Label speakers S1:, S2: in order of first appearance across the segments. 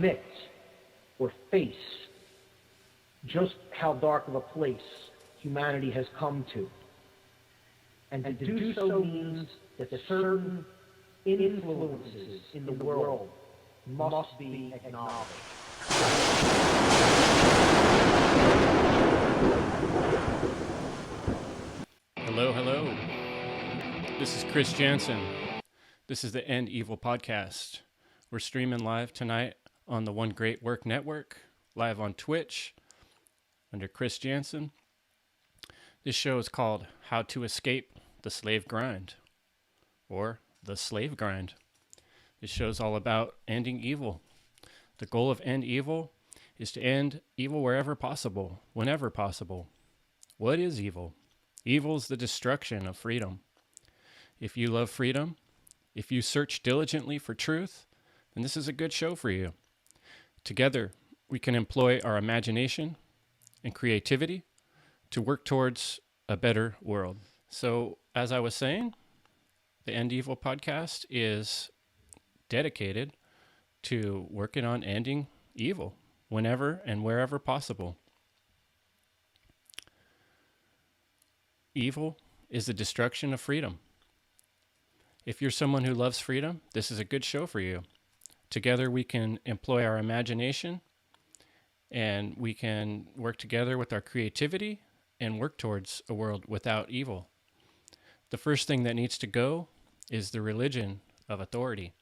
S1: admit or face just how dark of a place humanity has come to. And to do so means that certain influences in the world must be acknowledged.
S2: Hello, hello. This is Chris Jansen. This is the End Evil Podcast. We're streaming live tonight on the One Great Work Network, live on Twitch under Chris Jansen. This show is called How to Escape the Slave Grind, or The Slave Grind. This show is all about ending evil. The goal of End Evil is to end evil wherever possible, whenever possible. What is evil? Evil is the destruction of freedom. If you love freedom, if you search diligently for truth, then this is a good show for you. Together, we can employ our imagination and creativity to work towards a better world. So, as I was saying, the End Evil podcast is dedicated to working on ending evil whenever and wherever possible. Evil is the destruction of freedom. If you're someone who loves freedom, this is a good show for you. Together we can employ our imagination and we can work together with our creativity and work towards a world without evil. The first thing that needs to go is the religion of authority.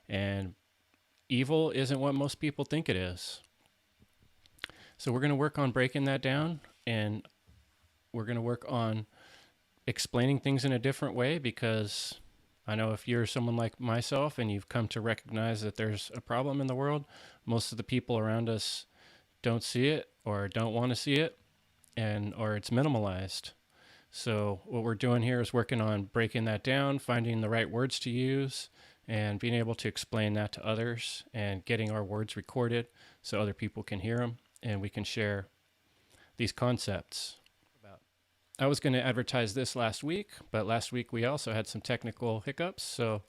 S2: And evil isn't what most people think it is. So we're going to work on breaking that down, and we're going to work on explaining things in a different way, because I know if you're someone like myself and you've come to recognize that there's a problem in the world, most of the people around us don't see it or don't want to see it, or it's minimalized. So what we're doing here is working on breaking that down, finding the right words to use, and being able to explain that to others, and getting our words recorded so other people can hear them and we can share these concepts. I was going to advertise this last week, but last week we also had some technical hiccups. So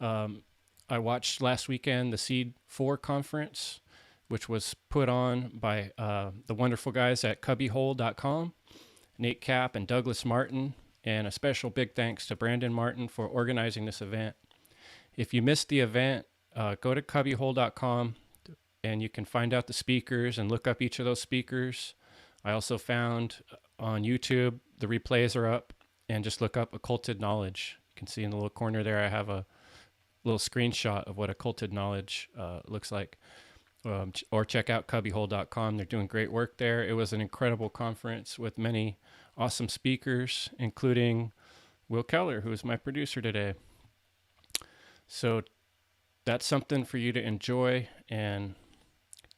S2: I watched last weekend the Seed 4 conference, which was put on by the wonderful guys at cubbyhole.com, Nate Cap and Douglas Martin, and a special big thanks to Brandon Martin for organizing this event. If you missed the event, go to cubbyhole.com and you can find out the speakers and look up each of those speakers. I also found on YouTube, the replays are up, and just look up Occulted Knowledge. You can see in the little corner there, I have a little screenshot of what Occulted Knowledge looks like. Or check out cubbyhole.com. They're doing great work there. It was an incredible conference with many awesome speakers, including Will Keller, who is my producer today. So that's something for you to enjoy and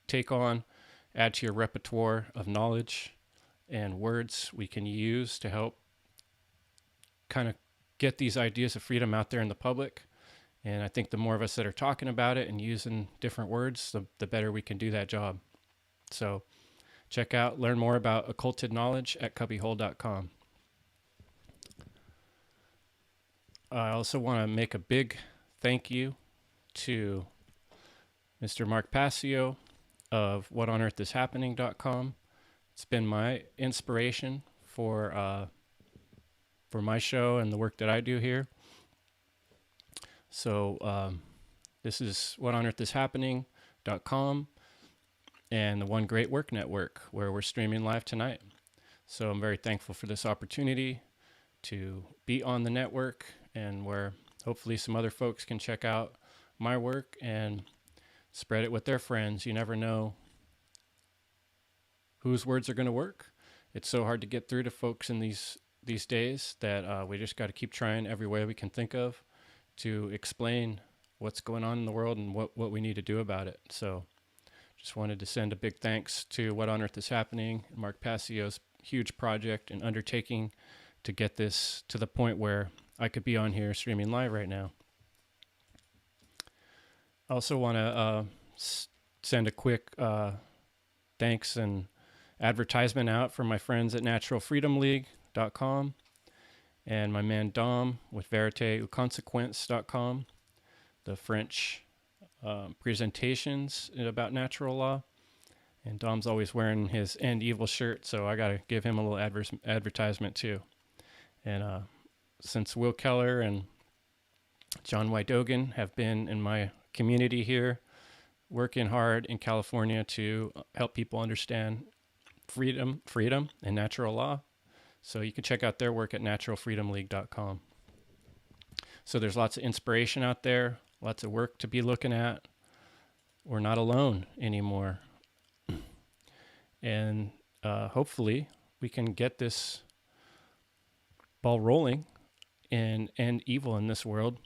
S2: take on, add to your repertoire of knowledge and words we can use to help kind of get these ideas of freedom out there in the public. And I think the more of us that are talking about it and using different words, the better we can do that job. So learn more about Occulted Knowledge at cubbyhole.com. I also want to make a big thank you to Mr. Mark Passio of whatonearthishappening.com. It's been my inspiration for my show and the work that I do here. So this is whatonearthishappening.com and the One Great Work Network, where we're streaming live tonight. So I'm very thankful for this opportunity to be on the network, and where hopefully some other folks can check out my work and spread it with their friends. You never know whose words are going to work. It's so hard to get through to folks in these days that we just got to keep trying every way we can think of to explain what's going on in the world and what we need to do about it. So just wanted to send a big thanks to What on Earth is Happening, and Mark Passio's huge project and undertaking to get this to the point where I could be on here streaming live right now. I also want to send a quick thanks and advertisement out for my friends at naturalfreedomleague.com and my man Dom with veritéouconsequence.com, the French presentations about natural law. And Dom's always wearing his End Evil shirt, so I got to give him a little advertisement too. And since Will Keller and John White Dogan have been in my community here, working hard in California to help people understand freedom, and natural law. So you can check out their work at naturalfreedomleague.com. So there's lots of inspiration out there, lots of work to be looking at. We're not alone anymore. And hopefully we can get this ball rolling and end evil in this world.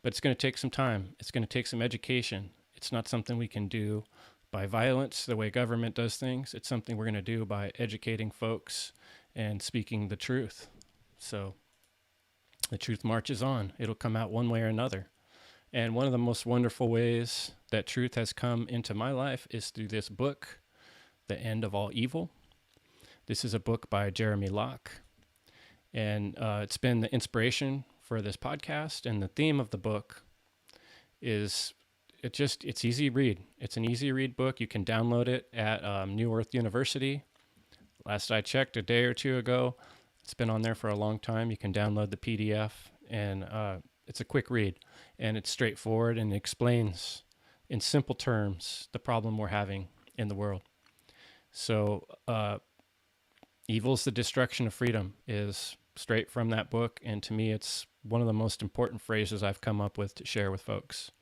S2: But it's going to take some time. It's going to take some education. It's not something we can do by violence, the way government does things. It's something we're going to do by educating folks and speaking the truth. So the truth marches on. It'll come out one way or another. And one of the most wonderful ways that truth has come into my life is through this book, The End of All Evil. This is a book by Jeremy Locke. And it's been the inspiration for this podcast. And the theme of the book is it's easy to read. It's an easy read book. You can download it at New Earth University. Last I checked a day or two ago, it's been on there for a long time. You can download the PDF, and it's a quick read, and it's straightforward and explains in simple terms the problem we're having in the world. So Evil's the Destruction of Freedom is straight from that book, and to me it's one of the most important phrases I've come up with to share with folks.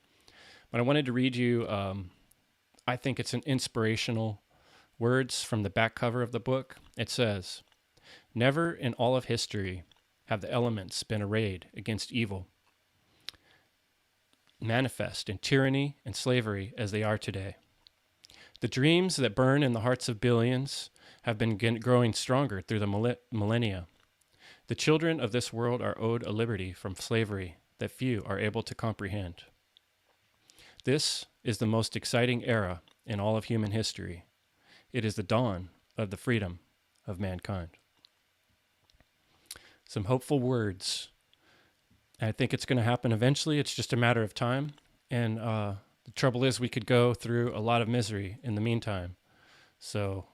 S2: But I wanted to read you, I think it's an inspirational words from the back cover of the book. It says, "Never in all of history have the elements been arrayed against evil, manifest in tyranny and slavery as they are today. The dreams that burn in the hearts of billions have been growing stronger through the millennia. The children of this world are owed a liberty from slavery that few are able to comprehend. This is the most exciting era in all of human history. It is the dawn of the freedom of mankind." Some hopeful words. I think it's going to happen eventually. It's just a matter of time. And the trouble is we could go through a lot of misery in the meantime. So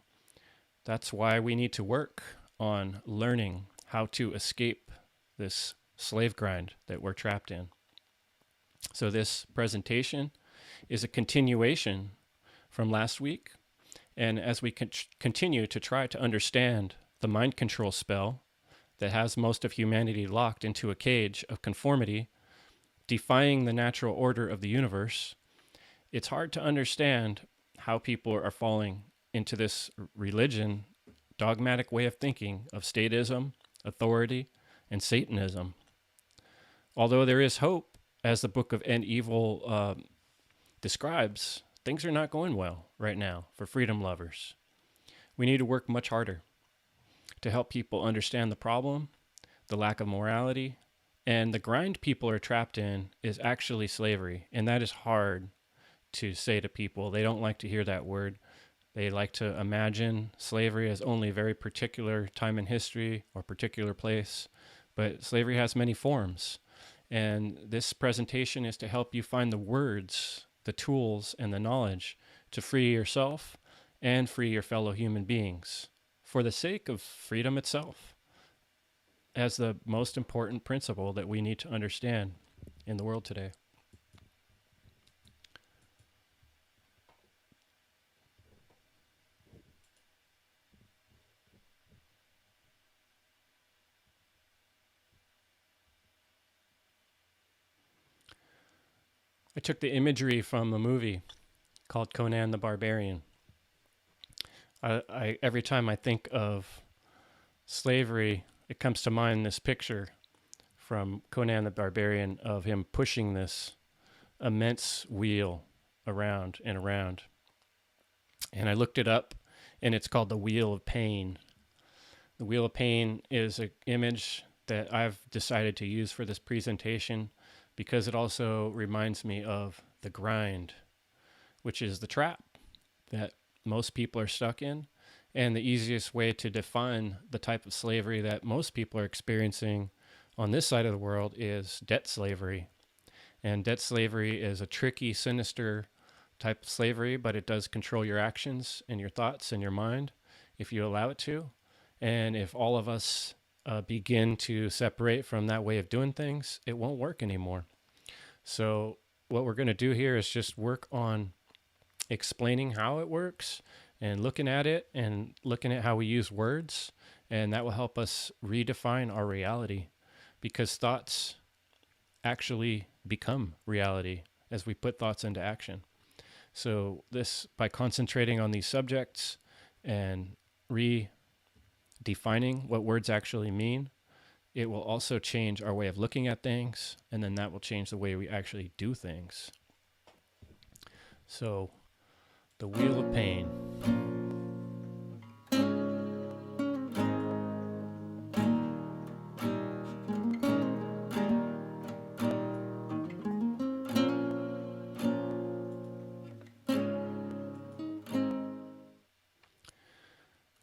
S2: that's why we need to work on learning how to escape this slave grind that we're trapped in. So this presentation is a continuation from last week. And as we continue to try to understand the mind control spell that has most of humanity locked into a cage of conformity, defying the natural order of the universe, it's hard to understand how people are falling into this religion, dogmatic way of thinking of statism, authority, and Satanism. Although there is hope, as the book of End Evil describes, things are not going well right now for freedom lovers. We need to work much harder to help people understand the problem, the lack of morality, and the grind people are trapped in is actually slavery. And that is hard to say to people. They don't like to hear that word. They like to imagine slavery as only a very particular time in history or particular place. But slavery has many forms. And this presentation is to help you find the words, the tools, and the knowledge to free yourself and free your fellow human beings for the sake of freedom itself as the most important principle that we need to understand in the world today. I took the imagery from a movie called Conan the Barbarian. I every time I think of slavery, it comes to mind this picture from Conan the Barbarian of him pushing this immense wheel around and around. And I looked it up, and it's called the Wheel of Pain. The Wheel of Pain is an image that I've decided to use for this presentation because it also reminds me of the grind, which is the trap that most people are stuck in. And the easiest way to define the type of slavery that most people are experiencing on this side of the world is debt slavery. And debt slavery is a tricky, sinister type of slavery, but it does control your actions and your thoughts and your mind if you allow it to. And if all of us begin to separate from that way of doing things, it won't work anymore. So, what we're going to do here is just work on explaining how it works and looking at it and looking at how we use words. And that will help us redefine our reality, because thoughts actually become reality as we put thoughts into action. So this, by concentrating on these subjects and redefining what words actually mean, it will also change our way of looking at things, and then that will change the way we actually do things. So, the Wheel of Pain.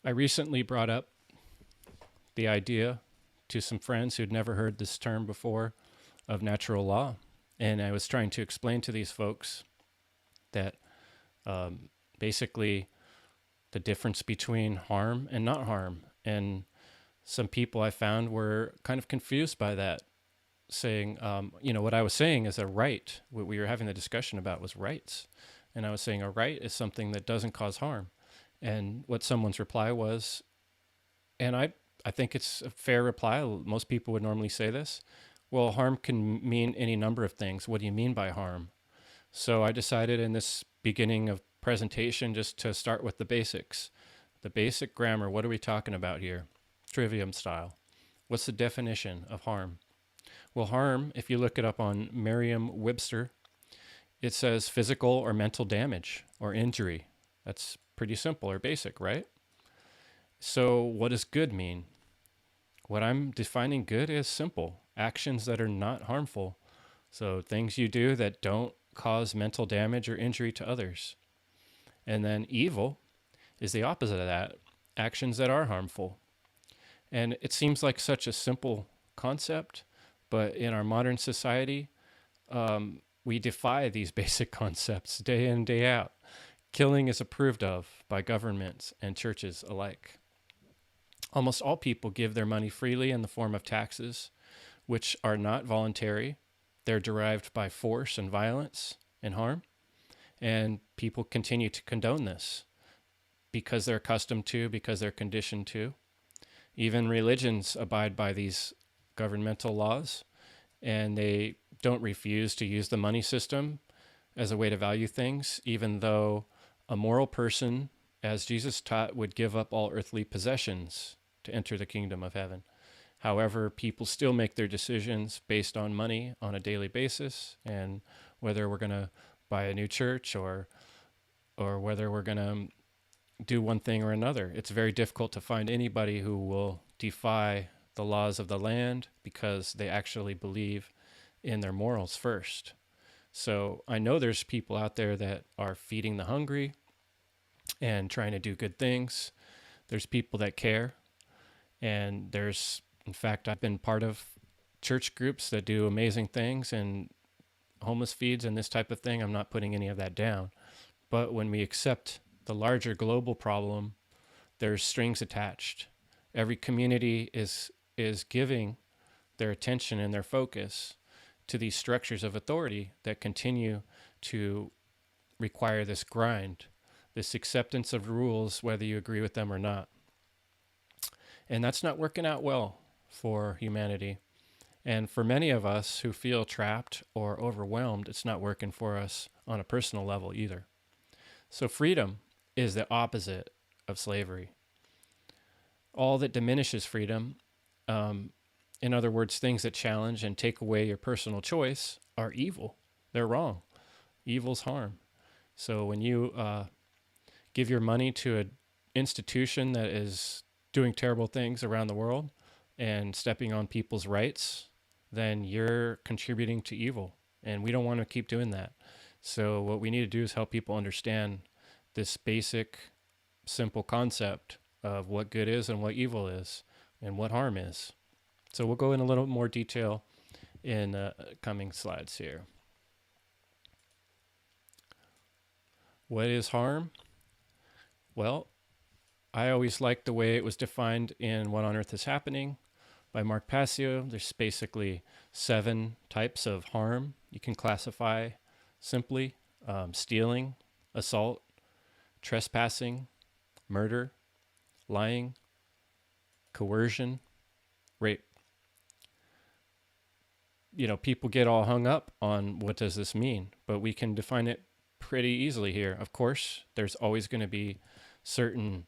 S2: I recently brought up the idea to some friends who'd never heard this term before of natural law. And I was trying to explain to these folks that basically the difference between harm and not harm. And some people I found were kind of confused by that, saying, what I was saying is a right. What we were having the discussion about was rights. And I was saying a right is something that doesn't cause harm. And what someone's reply was, and I think it's a fair reply. Most people would normally say this. Well, harm can mean any number of things. What do you mean by harm? So I decided in this beginning of presentation just to start with the basics. The basic grammar, what are we talking about here? Trivium style. What's the definition of harm? Well, harm, if you look it up on Merriam-Webster, it says physical or mental damage or injury. That's pretty simple or basic, right? So what does good mean? What I'm defining good is simple. Actions that are not harmful. So things you do that don't cause mental damage or injury to others. And then evil is the opposite of that. Actions that are harmful. And it seems like such a simple concept, but in our modern society, we defy these basic concepts day in, day out. Killing is approved of by governments and churches alike. Almost all people give their money freely in the form of taxes, which are not voluntary. They're derived by force and violence and harm. And people continue to condone this because they're accustomed to, because they're conditioned to. Even religions abide by these governmental laws, and they don't refuse to use the money system as a way to value things, even though a moral person, as Jesus taught, would give up all earthly possessions to enter the kingdom of heaven. However, people still make their decisions based on money on a daily basis, and whether we're going to buy a new church or whether we're going to do one thing or another. It's very difficult to find anybody who will defy the laws of the land because they actually believe in their morals first. So I know there's people out there that are feeding the hungry and trying to do good things. There's people that care. And in fact, I've been part of church groups that do amazing things and homeless feeds and this type of thing. I'm not putting any of that down. But when we accept the larger global problem, there's strings attached. Every community is giving their attention and their focus to these structures of authority that continue to require this grind, this acceptance of rules, whether you agree with them or not. And that's not working out well for humanity. And for many of us who feel trapped or overwhelmed, it's not working for us on a personal level either. So freedom is the opposite of slavery. All that diminishes freedom, in other words, things that challenge and take away your personal choice, are evil. They're wrong. Evil's harm. So when you give your money to an institution that is doing terrible things around the world and stepping on people's rights, then you're contributing to evil. And we don't want to keep doing that. So what we need to do is help people understand this basic, simple concept of what good is and what evil is and what harm is. So we'll go in a little more detail in coming slides here. What is harm? Well, I always liked the way it was defined in What on Earth is Happening by Mark Passio. There's basically 7 types of harm you can classify simply: stealing, assault, trespassing, murder, lying, coercion, rape. People get all hung up on what does this mean, but we can define it pretty easily here. Of course, there's always going to be certain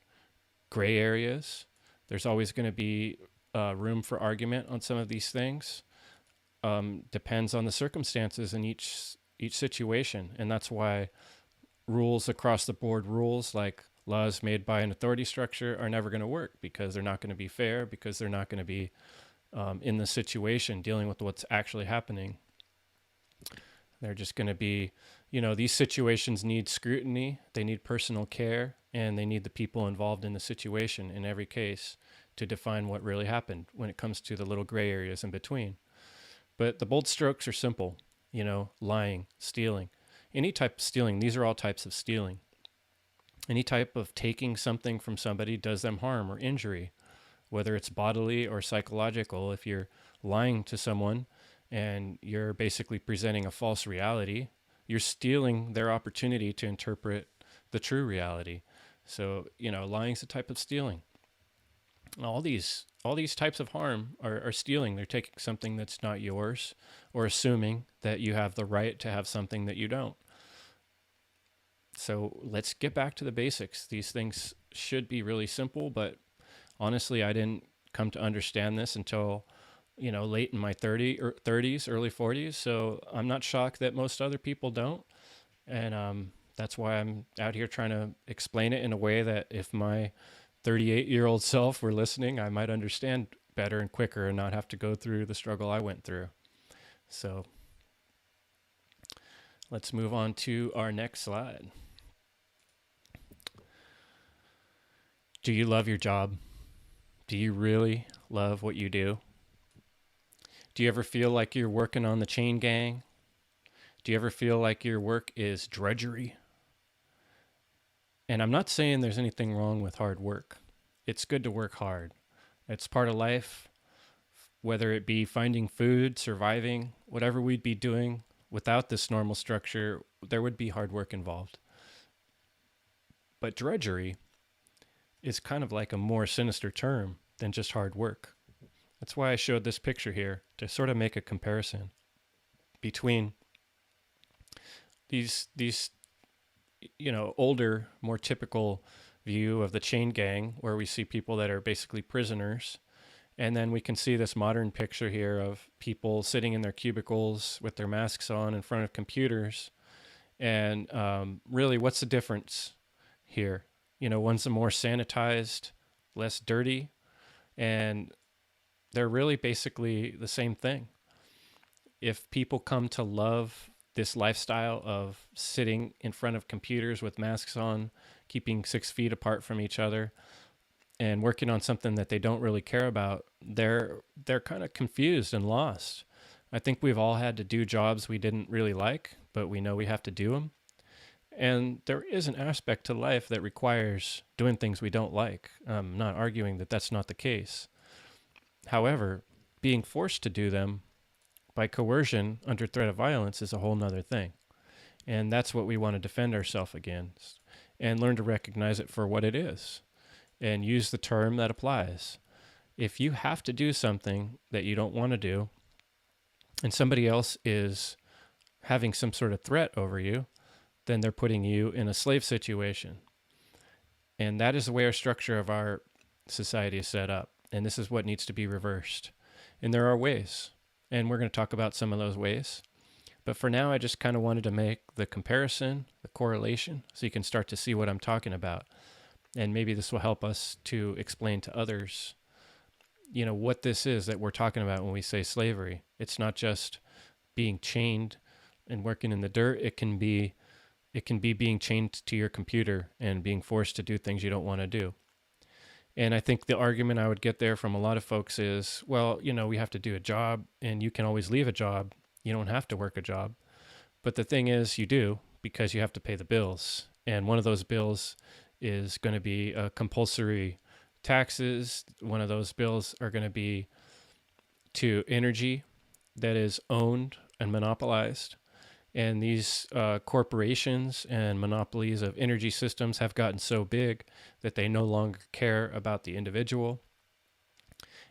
S2: gray areas. There's always going to be room for argument on some of these things. Depends on the circumstances in each situation, and that's why rules across the board, rules like laws made by an authority structure, are never going to work, because they're not going to be fair, because they're not going to be in the situation dealing with what's actually happening. They're just going to be, these situations need scrutiny, they need personal care, and they need the people involved in the situation in every case to define what really happened when it comes to the little gray areas in between. But the bold strokes are simple, lying, stealing. Any type of stealing, these are all types of stealing. Any type of taking something from somebody does them harm or injury, whether it's bodily or psychological. If you're lying to someone and you're basically presenting a false reality, you're stealing their opportunity to interpret the true reality. So, lying is a type of stealing. All these types of harm are stealing. They're taking something that's not yours, or assuming that you have the right to have something that you don't. So let's get back to the basics. These things should be really simple, but honestly, I didn't come to understand this until, late in my 30s, early 40s. So I'm not shocked that most other people don't. And that's why I'm out here trying to explain it in a way that if my 38-year-old self were listening, I might understand better and quicker and not have to go through the struggle I went through. So let's move on to our next slide. Do you love your job? Do you really love what you do? Do you ever feel like you're working on the chain gang? Do you ever feel like your work is drudgery? And I'm not saying there's anything wrong with hard work. It's good to work hard. It's part of life, whether it be finding food, surviving, whatever we'd be doing without this normal structure, there would be hard work involved. But drudgery is kind of like a more sinister term than just hard work. That's why I showed this picture here, to sort of make a comparison between these older, more typical view of the chain gang, where we see people that are basically prisoners. And then we can see this modern picture here of people sitting in their cubicles with their masks on in front of computers. And really, what's the difference here? One's a more sanitized, less dirty, and they're really basically the same thing. If people come to love this lifestyle of sitting in front of computers with masks on, keeping 6 feet apart from each other, and working on something that they don't really care about, they're kind of confused and lost. I think we've all had to do jobs we didn't really like, but we know we have to do them. And there is an aspect to life that requires doing things we don't like. I'm not arguing that that's not the case. However, being forced to do them by coercion under threat of violence is a whole nother thing. And that's what we want to defend ourselves against, and learn to recognize it for what it is and use the term that applies. If you have to do something that you don't want to do, and somebody else is having some sort of threat over you, then they're putting you in a slave situation. And that is the way our structure of our society is set up. And this is what needs to be reversed. And there are ways. And we're going to talk about some of those ways. But for now, I just kind of wanted to make the comparison, the correlation, so you can start to see what I'm talking about. And maybe this will help us to explain to others, what this is that we're talking about when we say slavery. It's not just being chained and working in the dirt. It can be being chained to your computer and being forced to do things you don't want to do. And I think the argument I would get there from a lot of folks is, well, we have to do a job, and you can always leave a job. You don't have to work a job. But the thing is, you do, because you have to pay the bills. And one of those bills is going to be compulsory taxes. One of those bills are going to be to energy that is owned and monopolized. And these corporations and monopolies of energy systems have gotten so big that they no longer care about the individual.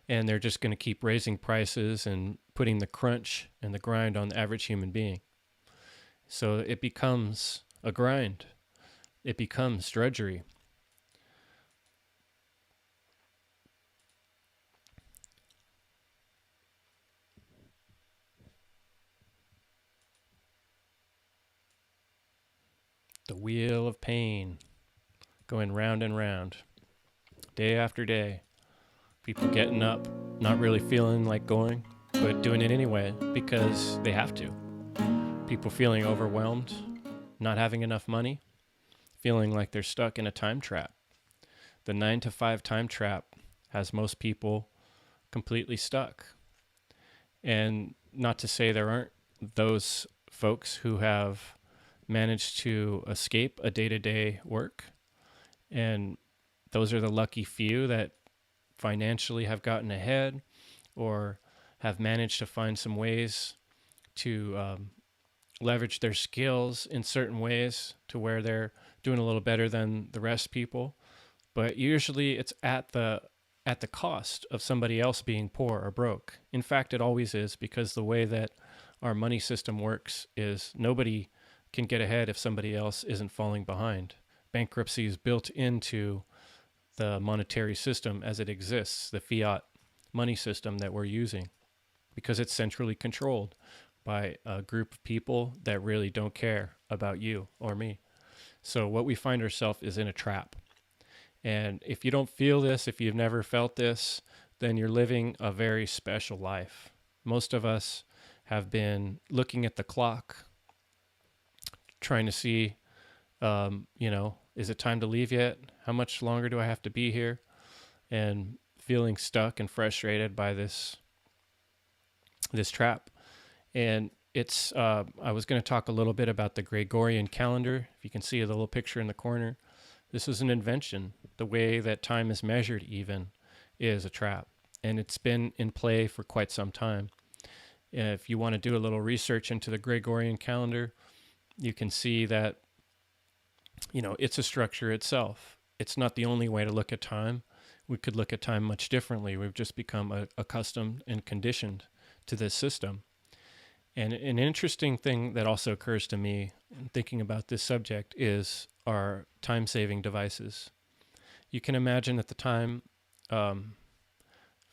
S2: And they're just going to keep raising prices and putting the crunch and the grind on the average human being. So it becomes a grind. It becomes drudgery. The wheel of pain going round and round, day after day. People getting up, not really feeling like going, but doing it anyway because they have to. People feeling overwhelmed, not having enough money, feeling like they're stuck in a time trap. The 9 to 5 time trap has most people completely stuck. And not to say there aren't those folks who have managed to escape a day-to-day work. And those are the lucky few that financially have gotten ahead or have managed to find some ways to leverage their skills in certain ways to where they're doing a little better than the rest people. But usually it's at the cost of somebody else being poor or broke. In fact, it always is, because the way that our money system works is nobody can get ahead if somebody else isn't falling behind. Bankruptcy is built into the monetary system as it exists, the fiat money system that we're using, because it's centrally controlled by a group of people that really don't care about you or me. So what we find ourselves is in a trap. And if you don't feel this, if you've never felt this, then you're living a very special life. Most of us have been looking at the clock, trying to see, is it time to leave yet? How much longer do I have to be here? And feeling stuck and frustrated by this trap. And it's, I was going to talk a little bit about the Gregorian calendar. If you can see the little picture in the corner, this is an invention. The way that time is measured even is a trap. And it's been in play for quite some time. If you want to do a little research into the Gregorian calendar, you can see that, it's a structure itself. It's not the only way to look at time. We could look at time much differently. We've just become accustomed and conditioned to this system. And an interesting thing that also occurs to me in thinking about this subject is our time-saving devices. You can imagine at the time,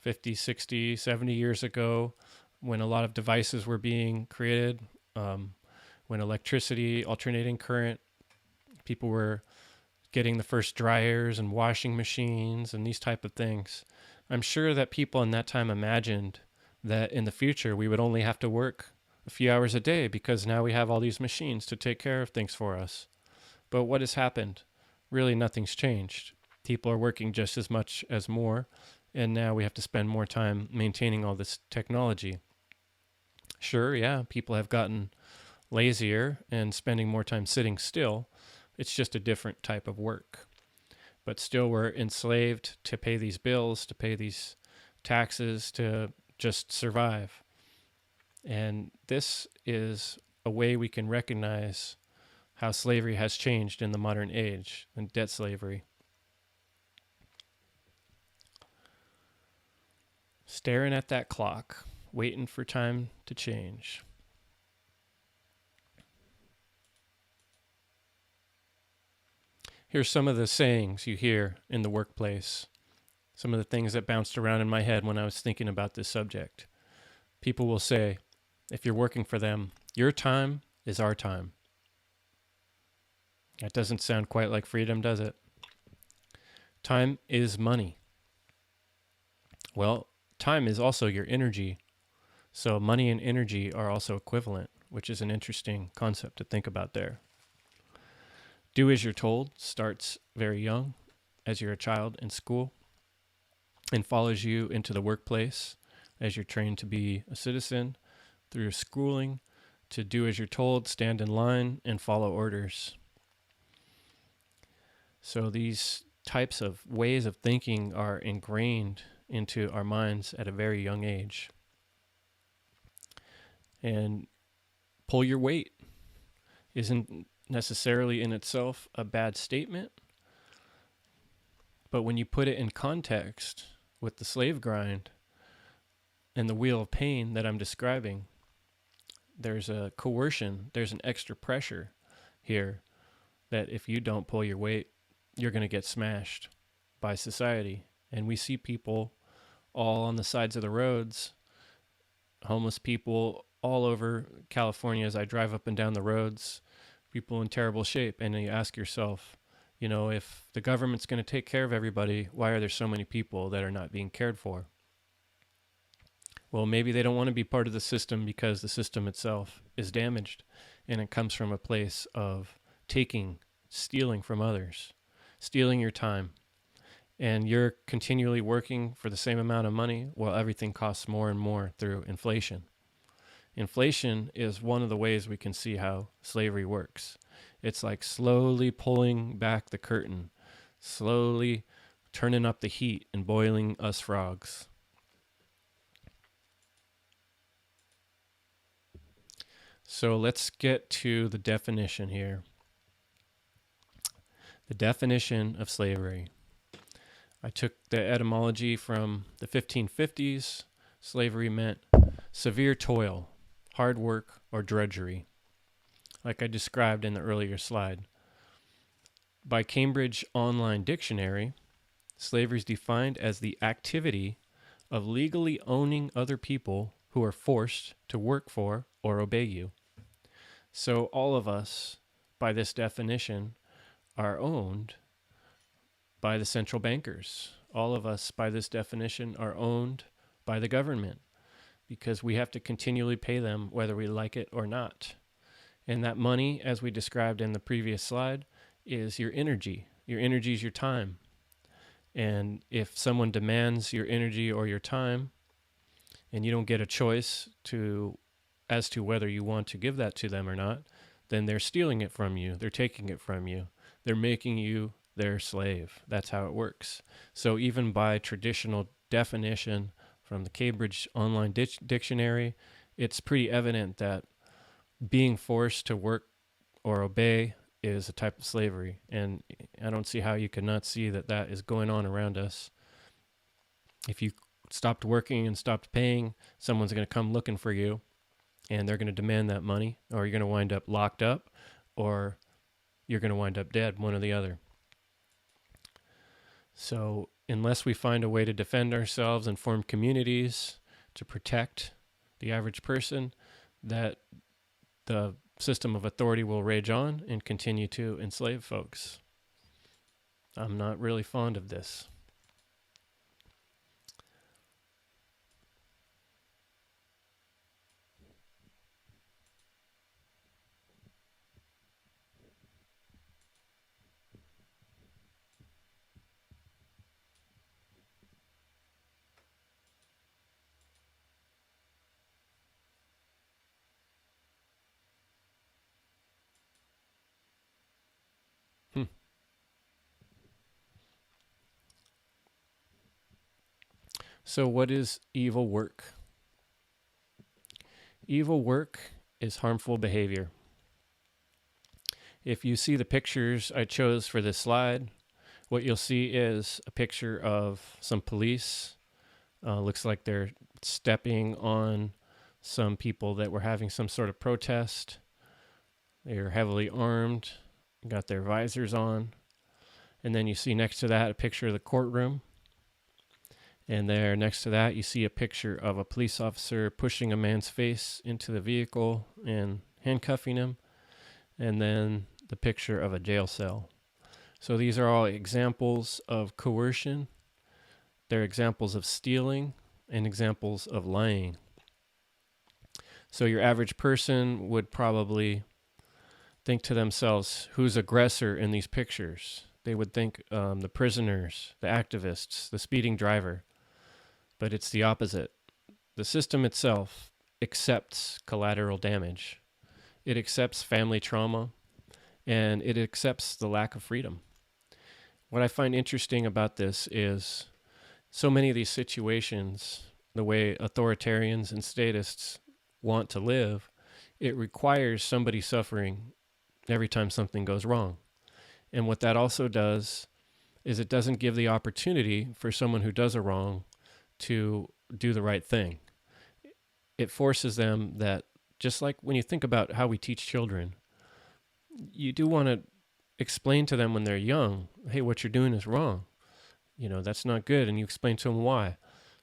S2: 50, 60, 70 years ago, when a lot of devices were being created, when electricity, alternating current, people were getting the first dryers and washing machines and these type of things. I'm sure that people in that time imagined that in the future we would only have to work a few hours a day because now we have all these machines to take care of things for us. But what has happened? Really, nothing's changed. People are working just as much as more, and now we have to spend more time maintaining all this technology. Sure, yeah, people have gotten lazier and spending more time sitting still. It's just a different type of work. But still, we're enslaved to pay these bills, to pay these taxes, to just survive. And this is a way we can recognize how slavery has changed in the modern age, and debt slavery. Staring at that clock, waiting for time to change. Here's some of the sayings you hear in the workplace, some of the things that bounced around in my head when I was thinking about this subject. People will say, if you're working for them, your time is our time. That doesn't sound quite like freedom, does it? Time is money. Well, time is also your energy. So money and energy are also equivalent, which is an interesting concept to think about there. Do as you're told starts very young, as you're a child in school, and follows you into the workplace as you're trained to be a citizen through your schooling, to do as you're told, stand in line, and follow orders. So these types of ways of thinking are ingrained into our minds at a very young age. And pull your weight isn't necessarily in itself a bad statement, but when you put it in context with the slave grind and the wheel of pain that I'm describing, there's a coercion, there's an extra pressure here that if you don't pull your weight, you're going to get smashed by society. And we see people all on the sides of the roads, homeless people all over California as I drive up and down the roads, people in terrible shape. And you ask yourself, you know, if the government's going to take care of everybody, why are there so many people that are not being cared for? Well, maybe they don't want to be part of the system because the system itself is damaged, and it comes from a place of taking, stealing from others, stealing your time. And you're continually working for the same amount of money while everything costs more and more through inflation. Inflation is one of the ways we can see how slavery works. It's like slowly pulling back the curtain, slowly turning up the heat and boiling us frogs. So let's get to the definition here. The definition of slavery. I took the etymology from the 1550s. Slavery meant severe toil, hard work, or drudgery, like I described in the earlier slide. By Cambridge Online Dictionary, slavery is defined as the activity of legally owning other people who are forced to work for or obey you. So all of us, by this definition, are owned by the central bankers. All of us, by this definition, are owned by the government because we have to continually pay them whether we like it or not. And that money, as we described in the previous slide, is your energy. Your energy is your time. And if someone demands your energy or your time, and you don't get a choice as to whether you want to give that to them or not, then they're stealing it from you. They're taking it from you. They're making you their slave. That's how it works. So even by traditional definition from the Cambridge Online Dictionary, it's pretty evident that being forced to work or obey is a type of slavery. And I don't see how you could not see that that is going on around us. If you stopped working and stopped paying, someone's going to come looking for you, and they're going to demand that money, or you're going to wind up locked up, or you're going to wind up dead, one or the other. So unless we find a way to defend ourselves and form communities to protect the average person, that the system of authority will rage on and continue to enslave folks. I'm not really fond of this. So what is evil work? Evil work is harmful behavior. If you see the pictures I chose for this slide, what you'll see is a picture of some police. Looks like they're stepping on some people that were having some sort of protest. They're heavily armed, got their visors on. And then you see next to that a picture of the courtroom. And there next to that, you see a picture of a police officer pushing a man's face into the vehicle and handcuffing him. And then the picture of a jail cell. So these are all examples of coercion. They're examples of stealing and examples of lying. So your average person would probably think to themselves, who's aggressor in these pictures? They would think the prisoners, the activists, the speeding driver. But it's the opposite. The system itself accepts collateral damage. It accepts family trauma, and it accepts the lack of freedom. what I find interesting about this is so many of these situations, the way authoritarians and statists want to live, it requires somebody suffering every time something goes wrong. And what that also does is it doesn't give the opportunity for someone who does a wrong to do the right thing. It forces them that, just like when you think about how we teach children, you do want to explain to them when they're young, hey, what you're doing is wrong. That's not good. And you explain to them why.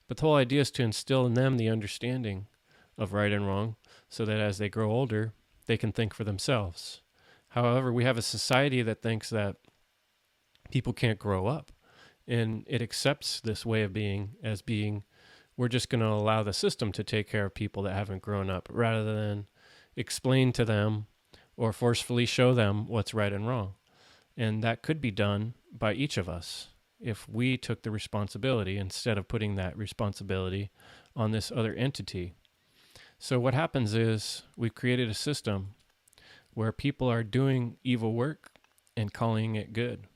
S2: But the whole idea is to instill in them the understanding of right and wrong so that as they grow older, they can think for themselves. However, we have a society that thinks that people can't grow up, and it accepts this way of being as being, we're just going to allow the system to take care of people that haven't grown up rather than explain to them or forcefully show them what's right and wrong. And that could be done by each of us if we took the responsibility instead of putting that responsibility on this other entity. So what happens is we've created a system where people are doing evil work and calling it good.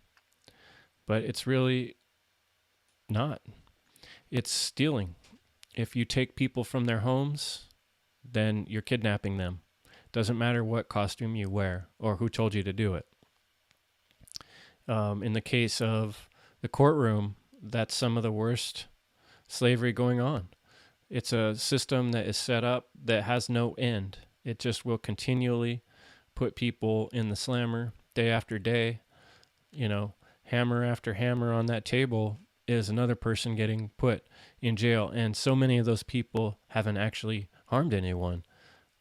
S2: But it's really not. It's stealing. If you take people from their homes, then you're kidnapping them. Doesn't matter what costume you wear or who told you to do it. In the case of the courtroom, that's some of the worst slavery going on. It's a system that is set up that has no end. It just will continually put people in the slammer day after day. Hammer after hammer on that table is another person getting put in jail. And so many of those people haven't actually harmed anyone.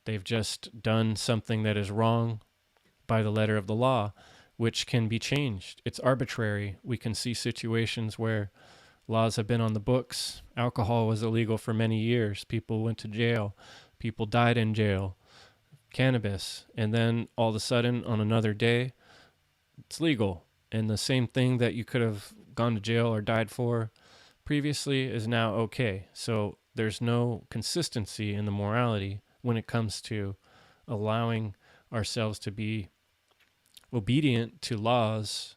S2: They've just done something that is wrong by the letter of the law, which can be changed. It's arbitrary. We can see situations where laws have been on the books. Alcohol was illegal for many years. People went to jail. People died in jail. Cannabis. And then all of a sudden, on another day, it's legal. And the same thing that you could have gone to jail or died for previously is now okay. So there's no consistency in the morality when it comes to allowing ourselves to be obedient to laws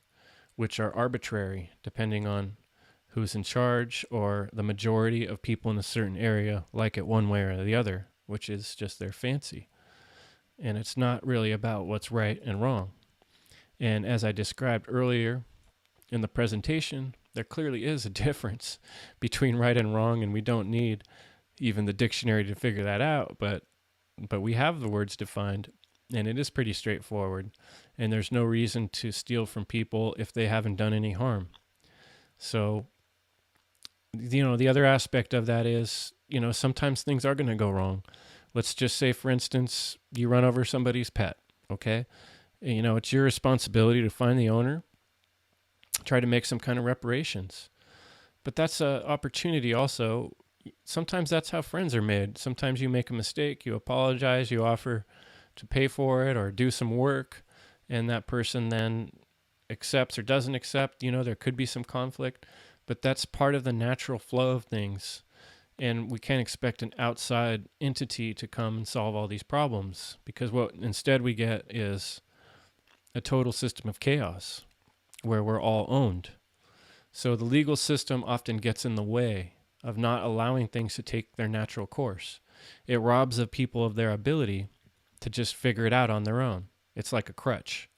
S2: which are arbitrary depending on who's in charge or the majority of people in a certain area like it one way or the other, which is just their fancy. And it's not really about what's right and wrong. And as I described earlier in the presentation, there clearly is a difference between right and wrong, and we don't need even the dictionary to figure that out, but we have the words defined, and it is pretty straightforward, and there's no reason to steal from people if they haven't done any harm. So, the other aspect of that is, sometimes things are going to go wrong. Let's just say, for instance, you run over somebody's pet, okay? It's your responsibility to find the owner, try to make some kind of reparations. But that's an opportunity also. Sometimes that's how friends are made. Sometimes you make a mistake, you apologize, you offer to pay for it or do some work, and that person then accepts or doesn't accept. There could be some conflict, but that's part of the natural flow of things. And we can't expect an outside entity to come and solve all these problems, because what instead we get is a total system of chaos where we're all owned. So the legal system often gets in the way of not allowing things to take their natural course. It robs of people of their ability to just figure it out on their own. It's like a crutch.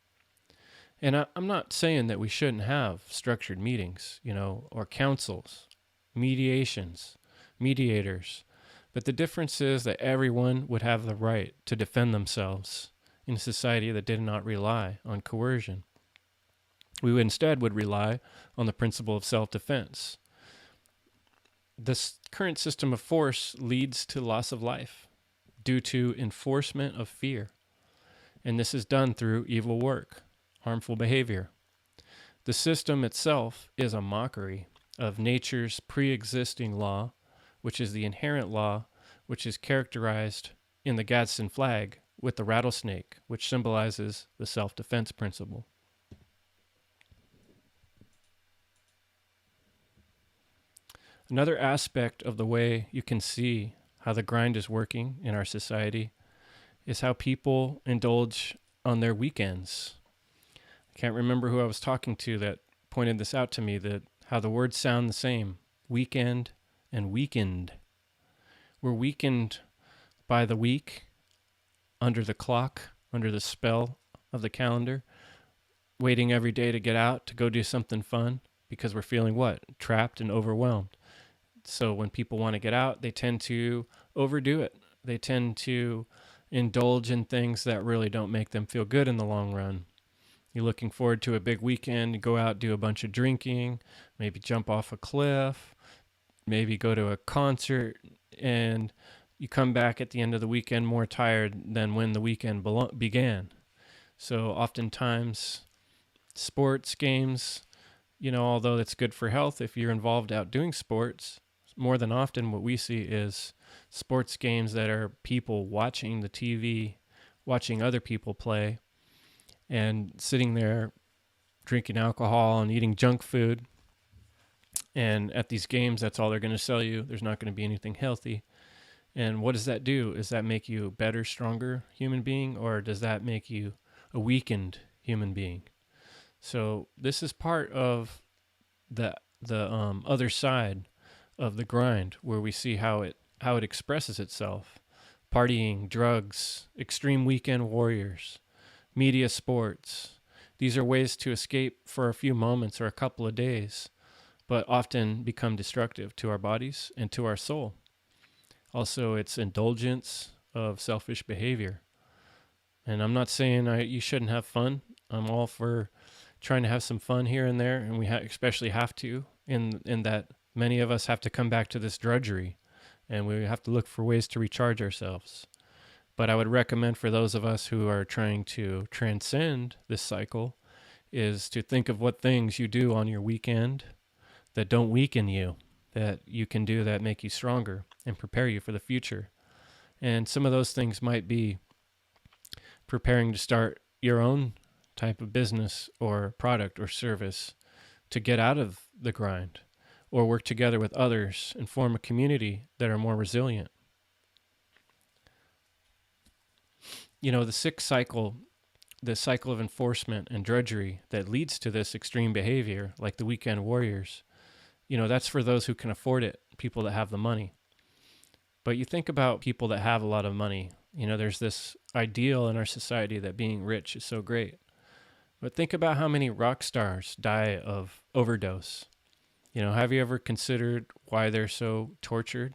S2: And I'm not saying that we shouldn't have structured meetings, or councils, mediations, mediators. But the difference is that everyone would have the right to defend themselves in a society that did not rely on coercion. We instead would rely on the principle of self-defense. This current system of force leads to loss of life due to enforcement of fear. And this is done through evil work, harmful behavior. The system itself is a mockery of nature's pre-existing law, which is the inherent law, which is characterized in the Gadsden flag with the rattlesnake, which symbolizes the self-defense principle. Another aspect of the way you can see how the grind is working in our society is how people indulge on their weekends. I can't remember who I was talking to that pointed this out to me, that how the words sound the same, weekend and weakened. We're weakened by the week, under the clock, under the spell of the calendar, waiting every day to get out, to go do something fun, because we're feeling what? Trapped and overwhelmed. So when people want to get out, they tend to overdo it. They tend to indulge in things that really don't make them feel good in the long run. You're looking forward to a big weekend, you go out, do a bunch of drinking, maybe jump off a cliff, maybe go to a concert, and you come back at the end of the weekend more tired than when the weekend began. So oftentimes, sports, games, although it's good for health if you're involved out doing sports, more than often what we see is sports games that are people watching the TV, watching other people play, and sitting there drinking alcohol and eating junk food. And at these games, that's all they're going to sell you. There's not going to be anything healthy. And what does that do? Does that make you a better, stronger human being, or does that make you a weakened human being? So this is part of the other side of the grind, where we see how it expresses itself. Partying, drugs, extreme weekend warriors, media, sports. These are ways to escape for a few moments or a couple of days, but often become destructive to our bodies and to our soul. Also, it's indulgence of selfish behavior. And I'm not saying you shouldn't have fun. I'm all for trying to have some fun here and there, and we especially have to, in that many of us have to come back to this drudgery, and we have to look for ways to recharge ourselves. But I would recommend for those of us who are trying to transcend this cycle is to think of what things you do on your weekend that don't weaken you, that you can do that make you stronger and prepare you for the future. And some of those things might be preparing to start your own type of business or product or service to get out of the grind, or work together with others and form a community that are more resilient. The sick cycle, the cycle of enforcement and drudgery that leads to this extreme behavior, like the weekend warriors, that's for those who can afford it, people that have the money. But you think about people that have a lot of money. There's this ideal in our society that being rich is so great. But think about how many rock stars die of overdose. Have you ever considered why they're so tortured?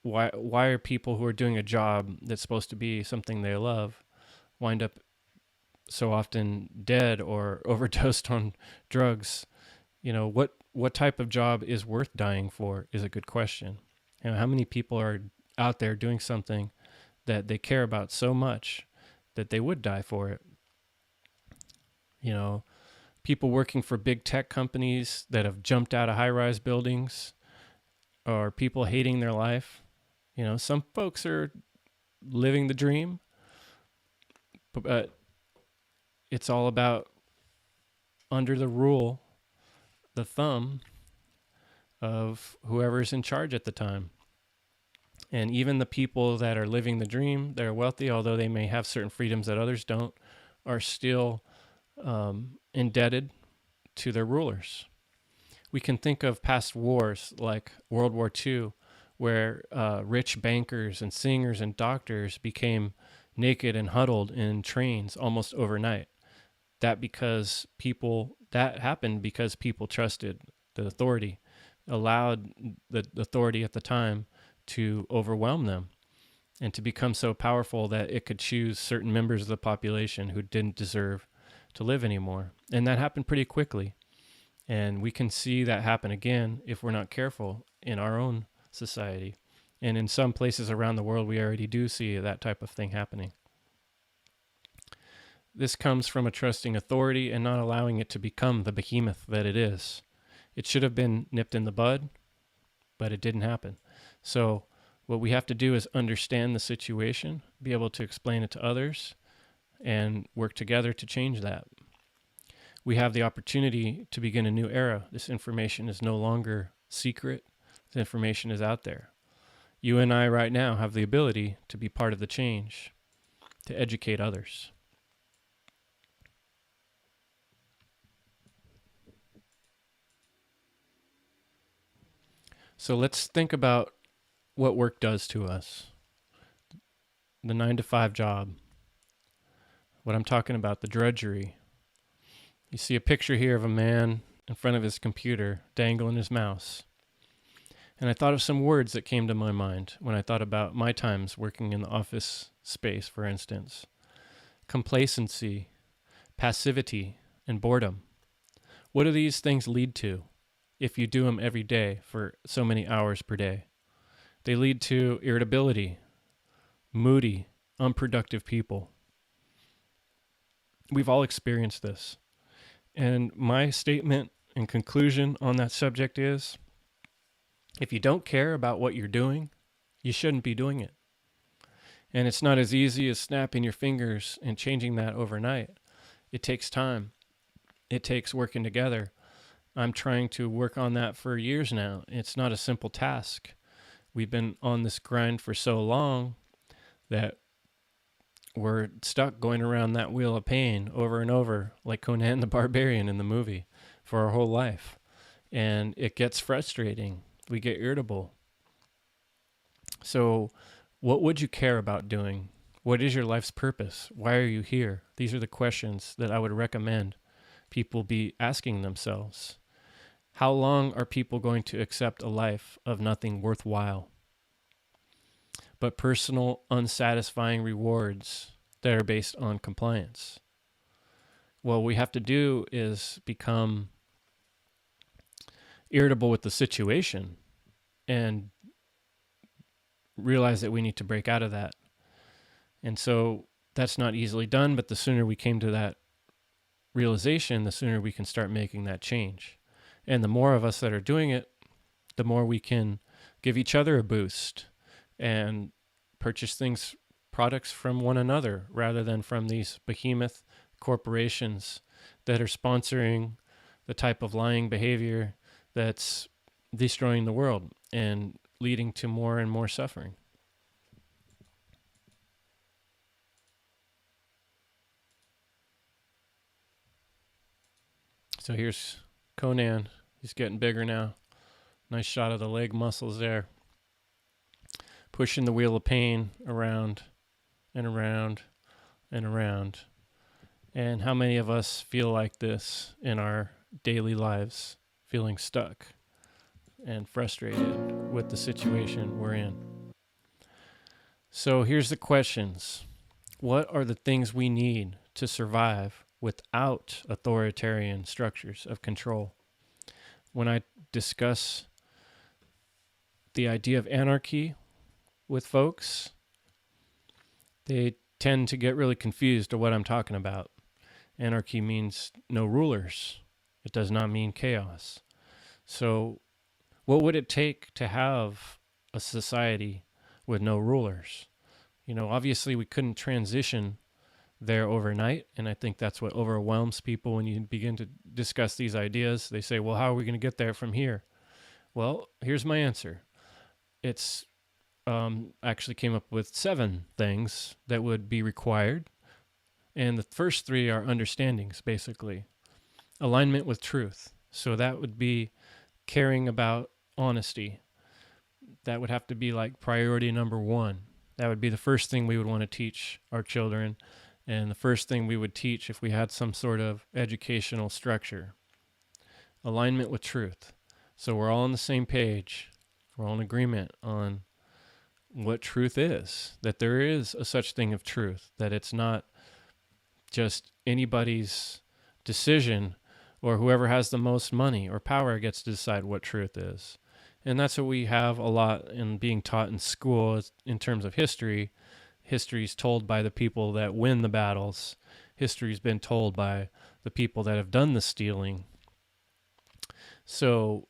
S2: Why are people who are doing a job that's supposed to be something they love wind up so often dead or overdosed on drugs? What type of job is worth dying for is a good question. How many people are out there doing something that they care about so much that they would die for it? People working for big tech companies that have jumped out of high-rise buildings, or people hating their life. Some folks are living the dream, but it's all about under the rule, the thumb of whoever's in charge at the time. And even the people that are living the dream, that are wealthy, although they may have certain freedoms that others don't, are still indebted to their rulers. We can think of past wars like World War II, where rich bankers and singers and doctors became naked and huddled in trains almost overnight. That happened because people trusted the authority, allowed the authority at the time to overwhelm them and to become so powerful that it could choose certain members of the population who didn't deserve to live anymore. And that happened pretty quickly. And we can see that happen again if we're not careful in our own society. And in some places around the world, we already do see that type of thing happening. This comes from a trusting authority and not allowing it to become the behemoth that it is. It should have been nipped in the bud, but it didn't happen. So what we have to do is understand the situation, be able to explain it to others, and work together to change that. We have the opportunity to begin a new era. This information is no longer secret. This information is out there. You and I right now have the ability to be part of the change, to educate others. So let's think about what work does to us. The 9 to 5 job. What I'm talking about, the drudgery. You see a picture here of a man in front of his computer dangling his mouse. And I thought of some words that came to my mind when I thought about my times working in the office space, for instance. Complacency, passivity, and boredom. What do these things lead to if you do them every day for so many hours per day? They lead to irritability, moody, unproductive people. We've all experienced this. And my statement and conclusion on that subject is, if you don't care about what you're doing, you shouldn't be doing it. And it's not as easy as snapping your fingers and changing that overnight. It takes time. It takes working together. I'm trying to work on that for years now. It's not a simple task. We've been on this grind for so long that we're stuck going around that wheel of pain over and over, like Conan the Barbarian in the movie, for our whole life. And it gets frustrating. We get irritable. So what would you care about doing? What is your life's purpose? Why are you here? These are the questions that I would recommend people be asking themselves. How long are people going to accept a life of nothing worthwhile but personal, unsatisfying rewards that are based on compliance? What we have to do is become irritable with the situation and realize that we need to break out of that. And so that's not easily done, but the sooner we came to that realization, the sooner we can start making that change. And the more of us that are doing it, the more we can give each other a boost and purchase products from one another rather than from these behemoth corporations that are sponsoring the type of lying behavior that's destroying the world and leading to more and more suffering. So here's Conan. He's getting bigger now. Nice shot of the leg muscles there. Pushing the wheel of pain around and around and around. And how many of us feel like this in our daily lives, feeling stuck and frustrated with the situation we're in? So here's the questions. What are the things we need to survive without authoritarian structures of control? When I discuss the idea of anarchy with folks, they tend to get really confused of what I'm talking about. Anarchy means no rulers. It does not mean chaos. So what would it take to have a society with no rulers? You know, obviously we couldn't transition there overnight, and I think that's what overwhelms people when you begin to discuss these ideas. They say, well, how are we going to get there from here? Well, here's my answer. It's actually came up with 7 things that would be required. And the first 3 are understandings, basically. Alignment with truth. So that would be caring about honesty. That would have to be like priority number 1. That would be the first thing we would want to teach our children, and the first thing we would teach if we had some sort of educational structure. Alignment with truth. So we're all on the same page. We're all in agreement on what truth is, that there is a such thing of truth, that it's not just anybody's decision or whoever has the most money or power gets to decide what truth is. And that's what we have a lot in being taught in school in terms of history. History is told by the people that win the battles. History's been told by the people that have done the stealing. So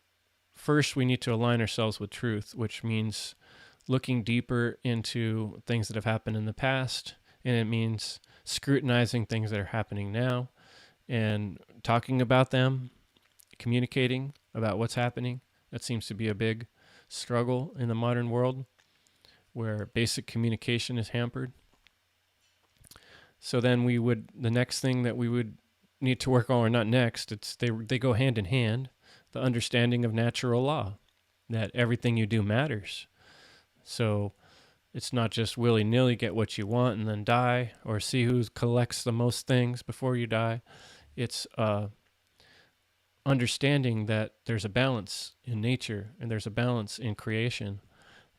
S2: first we need to align ourselves with truth, which means looking deeper into things that have happened in the past, and it means scrutinizing things that are happening now and talking about them, communicating about what's happening. That seems to be a big struggle in the modern world where basic communication is hampered. So then the next thing that we would need to work on, or not next, they go hand in hand, the understanding of natural law. that everything you do matters. So it's not just willy-nilly get what you want and then die, or see who collects the most things before you die. It's understanding that there's a balance in nature and there's a balance in creation,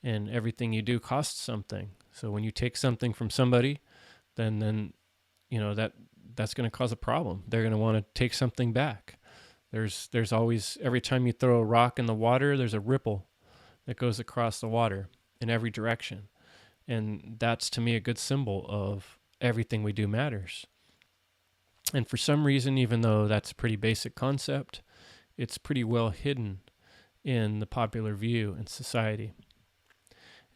S2: and everything you do costs something. So when you take something from somebody, then that's going to cause a problem. They're going to want to take something back. There's always, every time you throw a rock in the water, there's a ripple that goes across the water in every direction. And that's, to me, a good symbol of everything we do matters. And for some reason, even though that's a pretty basic concept, it's pretty well hidden in the popular view in society.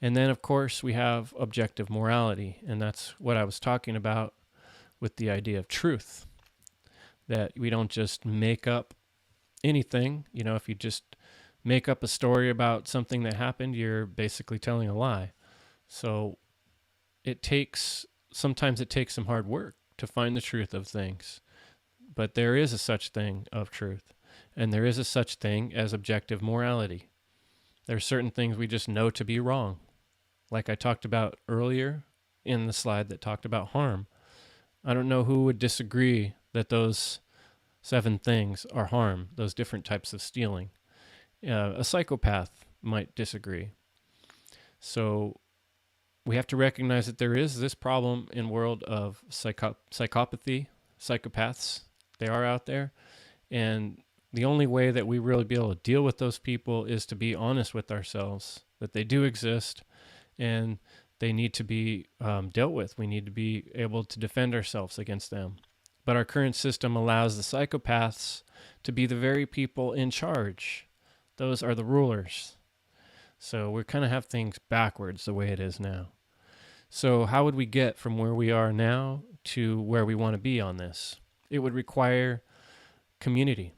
S2: And then, of course, we have objective morality, and that's what I was talking about with the idea of truth, that we don't just make up anything. If you just make up a story about something that happened, you're basically telling a lie. So sometimes it takes some hard work to find the truth of things, but there is a such thing of truth, and there is a such thing as objective morality. There are certain things we just know to be wrong. Like I talked about earlier in the slide that talked about harm. I don't know who would disagree that those 7 things are harm, those different types of stealing. A psychopath might disagree. So we have to recognize that there is this problem in world of psychopathy, psychopaths. They are out there. And the only way that we really be able to deal with those people is to be honest with ourselves, that they do exist and they need to be dealt with. We need to be able to defend ourselves against them. But our current system allows the psychopaths to be the very people in charge. Those are the rulers. So we kind of have things backwards the way it is now. So how would we get from where we are now to where we want to be on this? It would require community.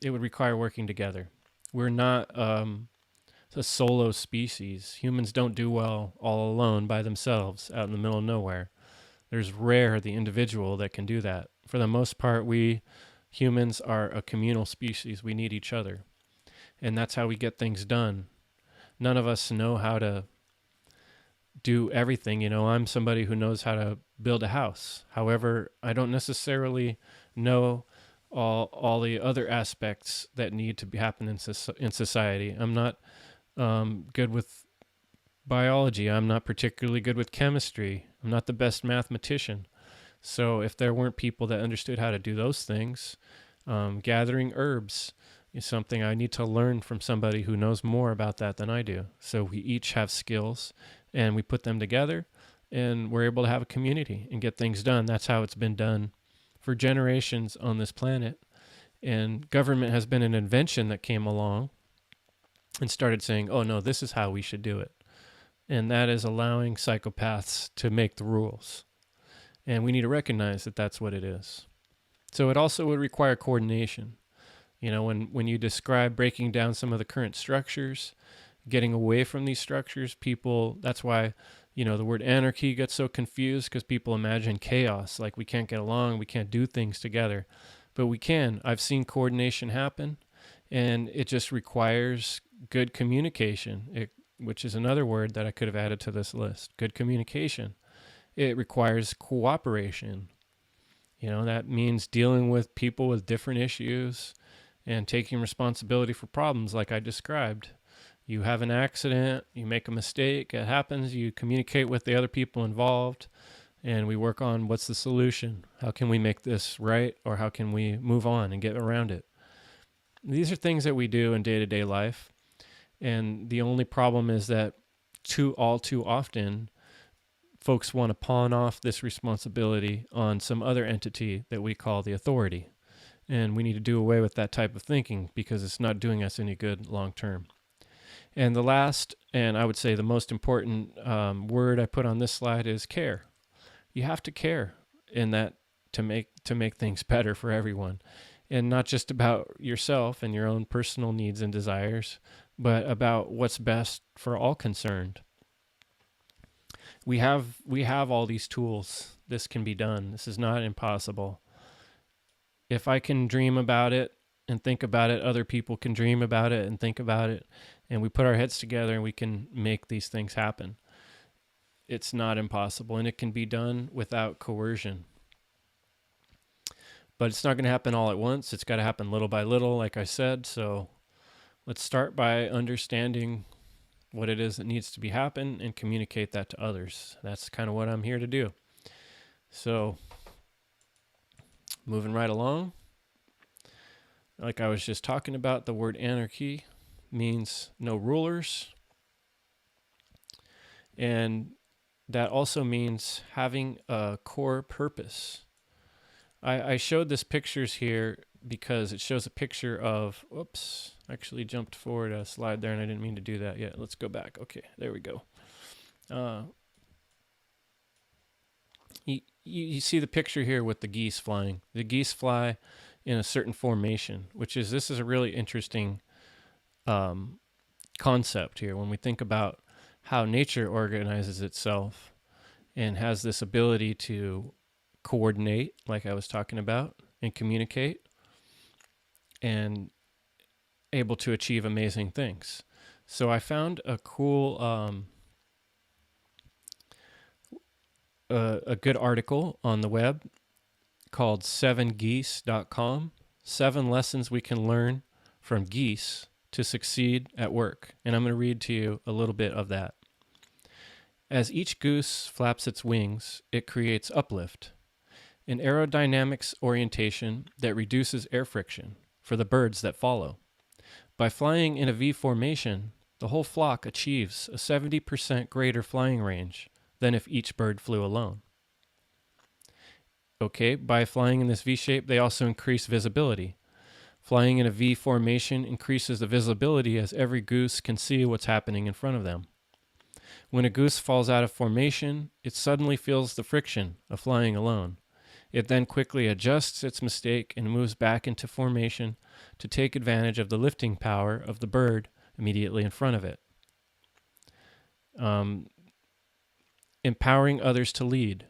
S2: It would require working together. We're not a solo species. Humans don't do well all alone by themselves out in the middle of nowhere. There's rare the individual that can do that. For the most part, we humans are a communal species. We need each other. And that's how we get things done. None of us know how to do everything. I'm somebody who knows how to build a house. However, I don't necessarily know all the other aspects that need to happen in society. I'm not good with biology. I'm not particularly good with chemistry. I'm not the best mathematician. So if there weren't people that understood how to do those things, gathering herbs is something I need to learn from somebody who knows more about that than I do. So we each have skills and we put them together and we're able to have a community and get things done. That's how it's been done for generations on this planet. And government has been an invention that came along and started saying, oh no, this is how we should do it. And that is allowing psychopaths to make the rules. And we need to recognize that that's what it is. So it also would require coordination. When you describe breaking down some of the current structures, getting away from these structures, that's why, the word anarchy gets so confused, because people imagine chaos, like we can't get along, we can't do things together. But we can. I've seen coordination happen, and it just requires good communication, which is another word that I could have added to this list. Good communication. It requires cooperation. That means dealing with people with different issues and taking responsibility for problems like I described. You have an accident, you make a mistake, it happens, you communicate with the other people involved, and we work on what's the solution. How can we make this right, or how can we move on and get around it? These are things that we do in day-to-day life, and the only problem is that all too often, folks want to pawn off this responsibility on some other entity that we call the authority. And we need to do away with that type of thinking because it's not doing us any good long term. And the last, and I would say the most important word I put on this slide is care. You have to care in that to make things better for everyone. And not just about yourself and your own personal needs and desires, but about what's best for all concerned. We have all these tools. This can be done. This is not impossible. If I can dream about it and think about it. Other people can dream about it and think about it. And we put our heads together and we can make these things happen. It's not impossible, and it can be done without coercion. But it's not going to happen all at once. It's got to happen little by little, like I said. So let's start by understanding what it is that needs to be happen and communicate that to others. That's kind of what I'm here to do. So moving right along, like I was just talking about, the word anarchy means no rulers. And that also means having a core purpose. I showed this pictures here because it shows a picture of, oops, actually jumped forward a slide there and I didn't mean to do that yet. Let's go back. Okay, there we go. You see the picture here with the geese flying. The geese fly in a certain formation, this is a really interesting concept here when we think about how nature organizes itself and has this ability to coordinate, like I was talking about, and communicate, and able to achieve amazing things. So I found a cool, a good article on the web called 7geese.com, 7 lessons we can learn from geese to succeed at work. And I'm going to read to you a little bit of that. As each goose flaps its wings, it creates uplift, an aerodynamics orientation that reduces air friction for the birds that follow. By flying in a V formation, the whole flock achieves a 70% greater flying range than if each bird flew alone. Okay, by flying in this V shape, they also increase visibility. Flying in a V formation increases the visibility as every goose can see what's happening in front of them. When a goose falls out of formation, it suddenly feels the friction of flying alone. It then quickly adjusts its mistake and moves back into formation to take advantage of the lifting power of the bird immediately in front of it. Empowering others to lead.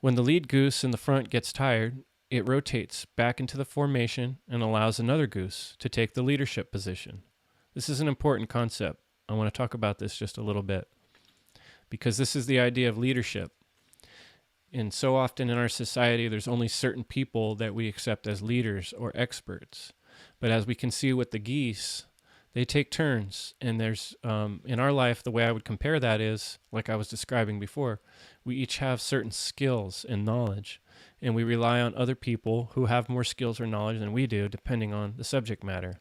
S2: When the lead goose in the front gets tired, it rotates back into the formation and allows another goose to take the leadership position. This is an important concept. I want to talk about this just a little bit because this is the idea of leadership. And so often in our society, there's only certain people that we accept as leaders or experts. But as we can see with the geese, they take turns. And there's, in our life, the way I would compare that is, like I was describing before, we each have certain skills and knowledge. And we rely on other people who have more skills or knowledge than we do, depending on the subject matter.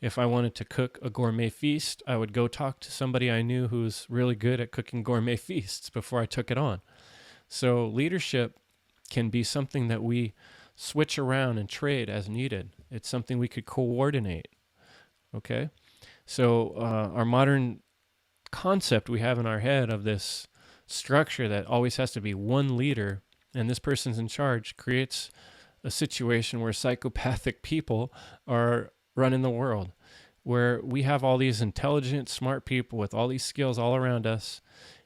S2: If I wanted to cook a gourmet feast, I would go talk to somebody I knew who's really good at cooking gourmet feasts before I took it on. So leadership can be something that we switch around and trade as needed. It's something we could coordinate. Okay? So our modern concept we have in our head of this structure that always has to be one leader and this person's in charge creates a situation where psychopathic people are running the world, where we have all these intelligent, smart people with all these skills all around us.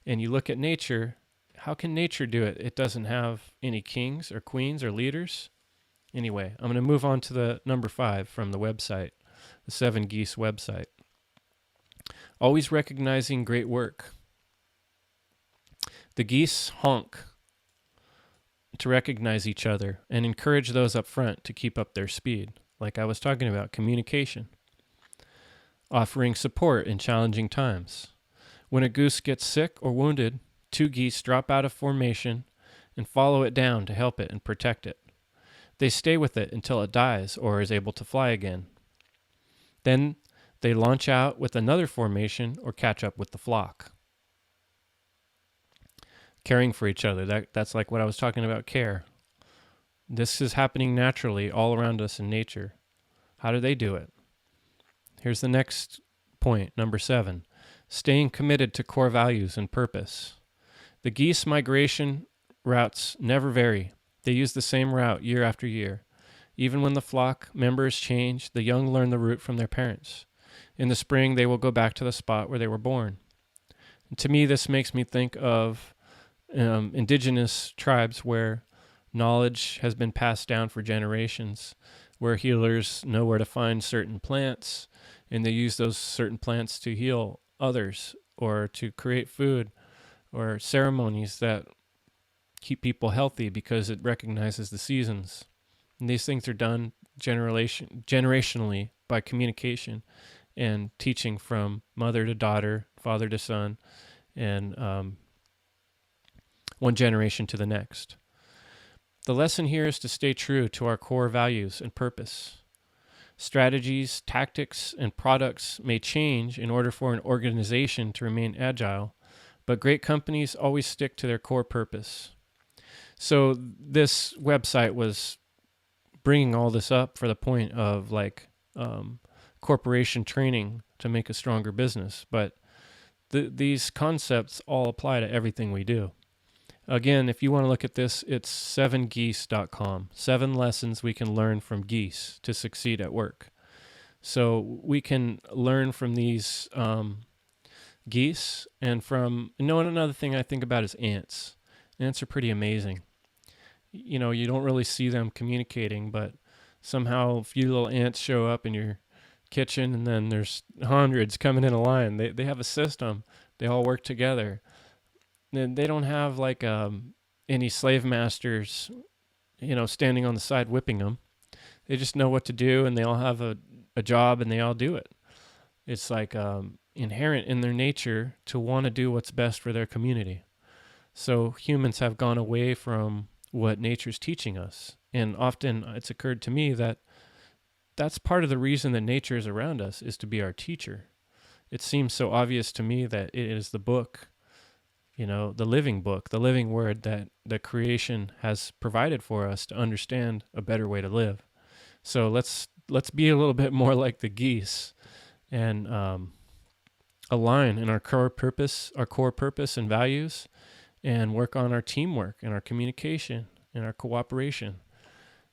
S2: And you look at nature, how can nature do it? It doesn't have any kings or queens or leaders. Anyway, I'm going to move on to the number 5 from the website, the 7 Geese website. Always recognizing great work. The geese honk to recognize each other and encourage those up front to keep up their speed. Like I was talking about, communication. Offering support in challenging times. When a goose gets sick or wounded, 2 geese drop out of formation and follow it down to help it and protect it. They stay with it until it dies or is able to fly again. Then they launch out with another formation or catch up with the flock. Caring for each other, that's like what I was talking about, care. This is happening naturally all around us in nature. How do they do it? Here's the next point, number 7. Staying committed to core values and purpose. The geese migration routes never vary. They use the same route year after year. Even when the flock members change, the young learn the route from their parents. In the spring, they will go back to the spot where they were born. And to me, this makes me think of indigenous tribes where knowledge has been passed down for generations. where healers know where to find certain plants, and they use those certain plants to heal others or to create food or ceremonies that keep people healthy because it recognizes the seasons. And these things are done generationally by communication and teaching from mother to daughter, father to son, and one generation to the next. The lesson here is to stay true to our core values and purpose. Strategies, tactics, and products may change in order for an organization to remain agile, but great companies always stick to their core purpose. So this website was bringing all this up for the point of corporation training to make a stronger business, but these concepts all apply to everything we do. Again, if you want to look at this, it's 7geese.com. 7 lessons we can learn from geese to succeed at work. So we can learn from these geese and another thing I think about is ants. Ants are pretty amazing. You know, you don't really see them communicating, but somehow a few little ants show up in your kitchen, and then there's hundreds coming in a line. They have a system. They all work together. And they don't have any slave masters, standing on the side whipping them. They just know what to do, and they all have a job, and they all do it. It's inherent in their nature to want to do what's best for their community. So humans have gone away from what nature's teaching us. And often it's occurred to me that that's part of the reason that nature is around us, is to be our teacher. It seems so obvious to me that it is the book, the living book, the living word that the creation has provided for us to understand a better way to live. So let's be a little bit more like the geese and align in our core purpose and values, and work on our teamwork and our communication and our cooperation.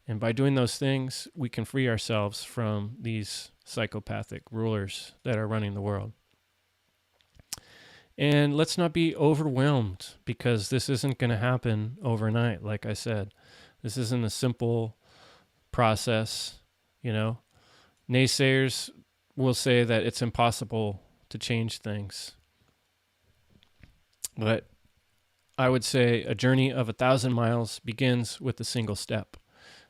S2: And by doing those things, we can free ourselves from these psychopathic rulers that are running the world. And let's not be overwhelmed, because this isn't going to happen overnight. Like I said, this isn't a simple process. Naysayers will say that it's impossible to change things. But I would say a journey of 1,000 miles begins with a single step.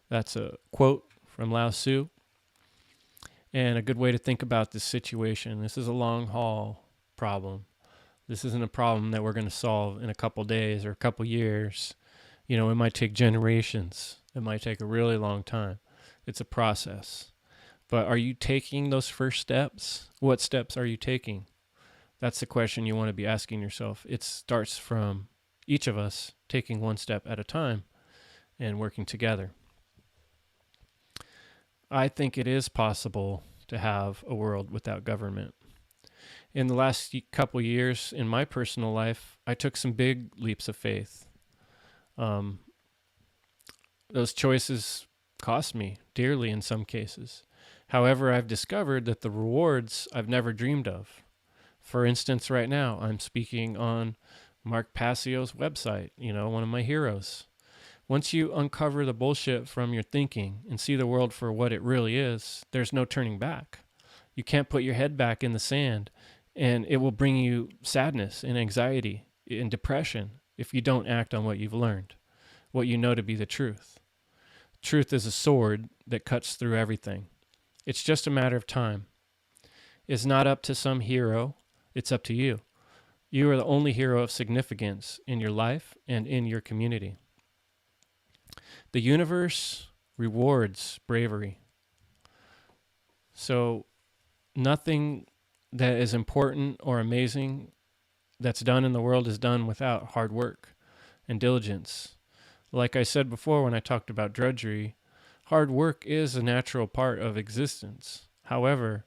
S2: That's a quote from Lao Tzu, and a good way to think about this situation. This is a long haul problem. This isn't a problem that we're going to solve in a couple days or a couple years. It might take generations. It might take a really long time. It's a process. But are you taking those first steps? What steps are you taking? That's the question you want to be asking yourself. It starts from each of us taking one step at a time and working together. I think it is possible to have a world without government. In the last couple years in my personal life, I took some big leaps of faith. Those choices cost me dearly in some cases. However, I've discovered that the rewards I've never dreamed of. For instance, right now, I'm speaking on Mark Passio's website, one of my heroes. Once you uncover the bullshit from your thinking and see the world for what it really is, there's no turning back. You can't put your head back in the sand, and it will bring you sadness and anxiety and depression if you don't act on what you've learned, what you know to be the truth. Truth is a sword that cuts through everything. It's just a matter of time. It's not up to some hero. It's up to you. You are the only hero of significance in your life and in your community. The universe rewards bravery. So nothing that is important or amazing that's done in the world is done without hard work and diligence. Like I said before when I talked about drudgery, hard work is a natural part of existence. However,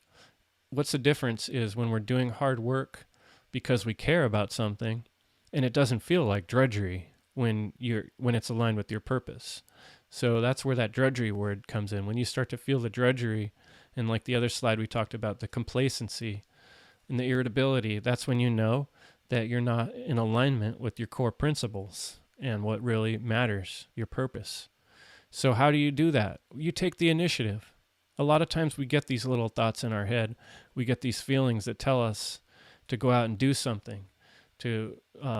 S2: what's the difference is when we're doing hard work because we care about something, and it doesn't feel like drudgery when it's aligned with your purpose. So that's where that drudgery word comes in. When you start to feel the drudgery, and like the other slide we talked about, the complacency and the irritability, that's when you know that you're not in alignment with your core principles and what really matters, your purpose. So how do you do that? You take the initiative. A lot of times we get these little thoughts in our head. We get these feelings that tell us to go out and do something, to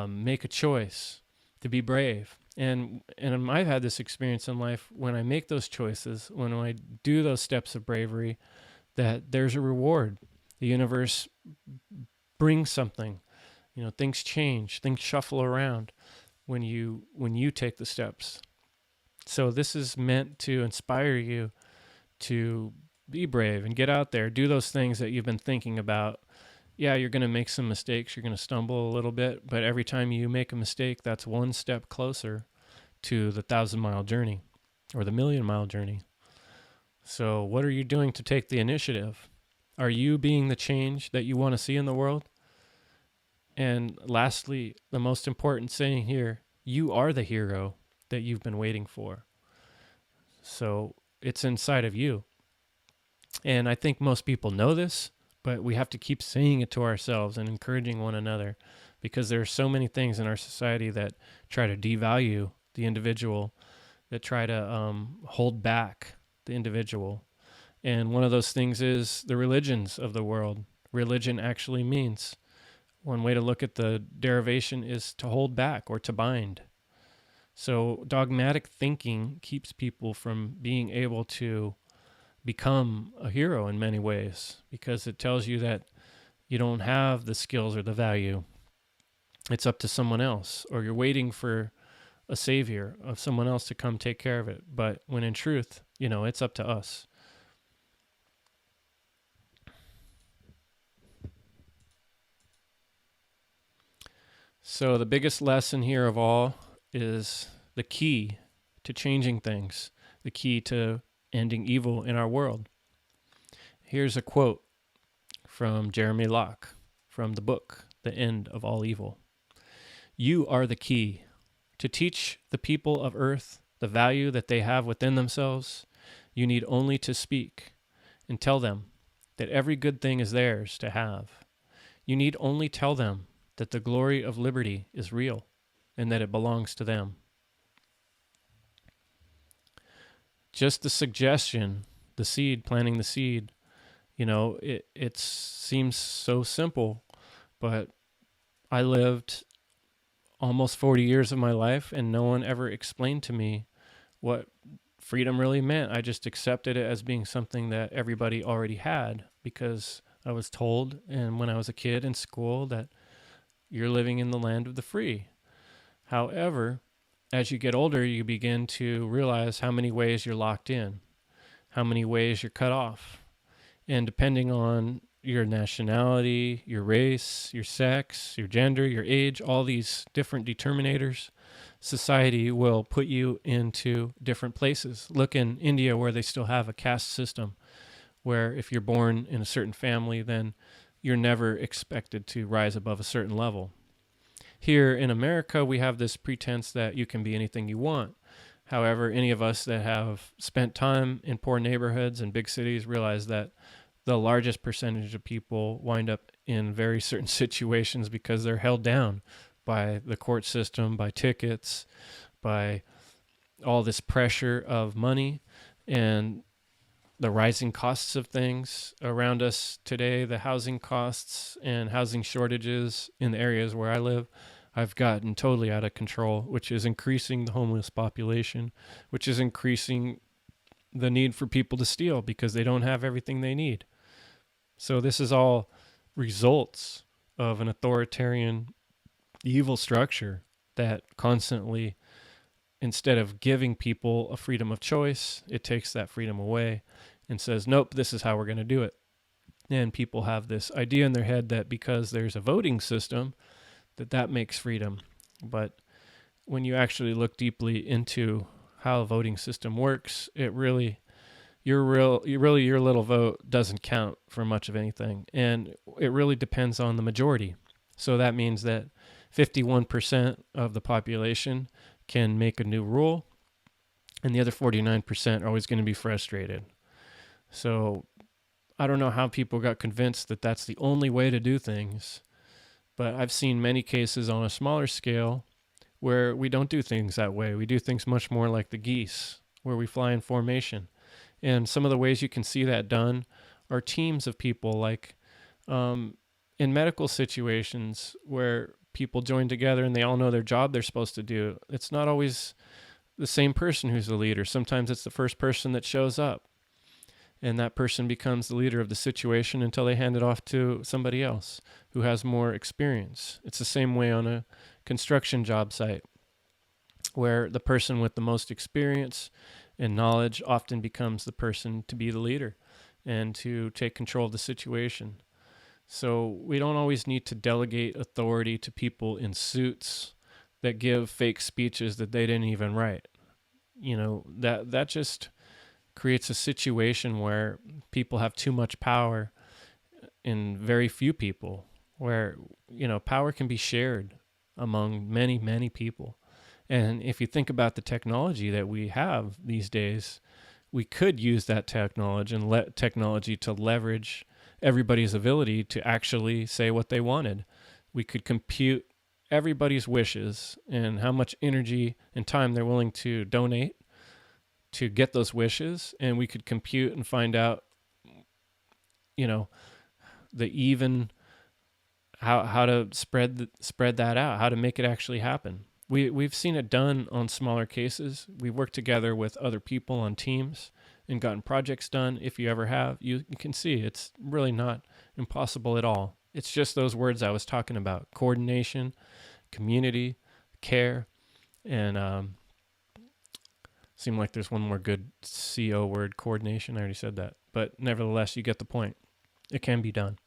S2: make a choice, to be brave. And I've had this experience in life when I make those choices, when I do those steps of bravery, that there's a reward. The universe brings something. Things change, things shuffle around when you take the steps. So this is meant to inspire you to be brave and get out there, do those things that you've been thinking about. Yeah, you're going to make some mistakes, you're going to stumble a little bit, but every time you make a mistake, that's one step closer to the 1,000-mile journey or the million-mile journey. So what are you doing to take the initiative? Are you being the change that you want to see in the world? And lastly, the most important saying here, you are the hero that you've been waiting for. So it's inside of you. And I think most people know this, but we have to keep saying it to ourselves and encouraging one another, because there are so many things in our society that try to devalue the individual, that try to hold back the individual. And one of those things is the religions of the world. Religion actually means, one way to look at the derivation is to hold back or to bind. So dogmatic thinking keeps people from being able to become a hero in many ways, because it tells you that you don't have the skills or the value. It's up to someone else, or you're waiting for a savior of someone else to come take care of it. But when in truth, it's up to us. So the biggest lesson here of all is the key to changing things, the key to ending evil in our world. Here's a quote from Jeremy Locke from the book, The End of All Evil. You are the key to teach the people of Earth the value that they have within themselves. You need only to speak and tell them that every good thing is theirs to have. You need only tell them that the glory of liberty is real and that it belongs to them. Just the suggestion, the seed, planting the seed, it seems so simple, but I lived almost 40 years of my life and no one ever explained to me what freedom really meant. I just accepted it as being something that everybody already had, because I was told, and when I was a kid in school, that you're living in the land of the free. However, as you get older, you begin to realize how many ways you're locked in, how many ways you're cut off. And depending on your nationality, your race, your sex, your gender, your age, all these different determinators, society will put you into different places. Look in India, where they still have a caste system, where if you're born in a certain family, then you're never expected to rise above a certain level. Here in America, we have this pretense that you can be anything you want. However, any of us that have spent time in poor neighborhoods and big cities realize that the largest percentage of people wind up in very certain situations because they're held down by the court system, by tickets, by all this pressure of money and the rising costs of things around us today, the housing costs and housing shortages in the areas where I live, I've gotten totally out of control, which is increasing the homeless population, which is increasing the need for people to steal because they don't have everything they need. So this is all results of an authoritarian evil structure that constantly, instead of giving people a freedom of choice, it takes that freedom away and says, nope, this is how we're going to do it. And people have this idea in their head that because there's a voting system, that makes freedom. But when you actually look deeply into how a voting system works, it really, your little vote doesn't count for much of anything. And it really depends on the majority. So that means that 51% of the population can make a new rule, and the other 49% are always going to be frustrated. So I don't know how people got convinced that that's the only way to do things, but I've seen many cases on a smaller scale where we don't do things that way. We do things much more like the geese, where we fly in formation. And some of the ways you can see that done are teams of people, like in medical situations where people join together and they all know their job they're supposed to do. It's not always the same person who's the leader. Sometimes it's the first person that shows up, and that person becomes the leader of the situation until they hand it off to somebody else who has more experience. It's the same way on a construction job site, where the person with the most experience and knowledge often becomes the person to be the leader and to take control of the situation. So we don't always need to delegate authority to people in suits that give fake speeches that they didn't even write. You know, that just creates a situation where people have too much power in very few people, where, you know, power can be shared among many, many people. And if you think about the technology that we have these days, we could use that technology to leverage everybody's ability to actually say what they wanted. We could compute everybody's wishes and how much energy and time they're willing to donate to get those wishes, and we could compute and find out, you know, how to spread that out, how to make it actually happen. We've seen it done on smaller cases. We worked together with other people on teams and gotten projects done. If you ever have, you can see it's really not impossible at all. It's just those words I was talking about: coordination, community, care, and seemed like there's one more good CO word: coordination. I already said that, but nevertheless, you get the point. It can be done.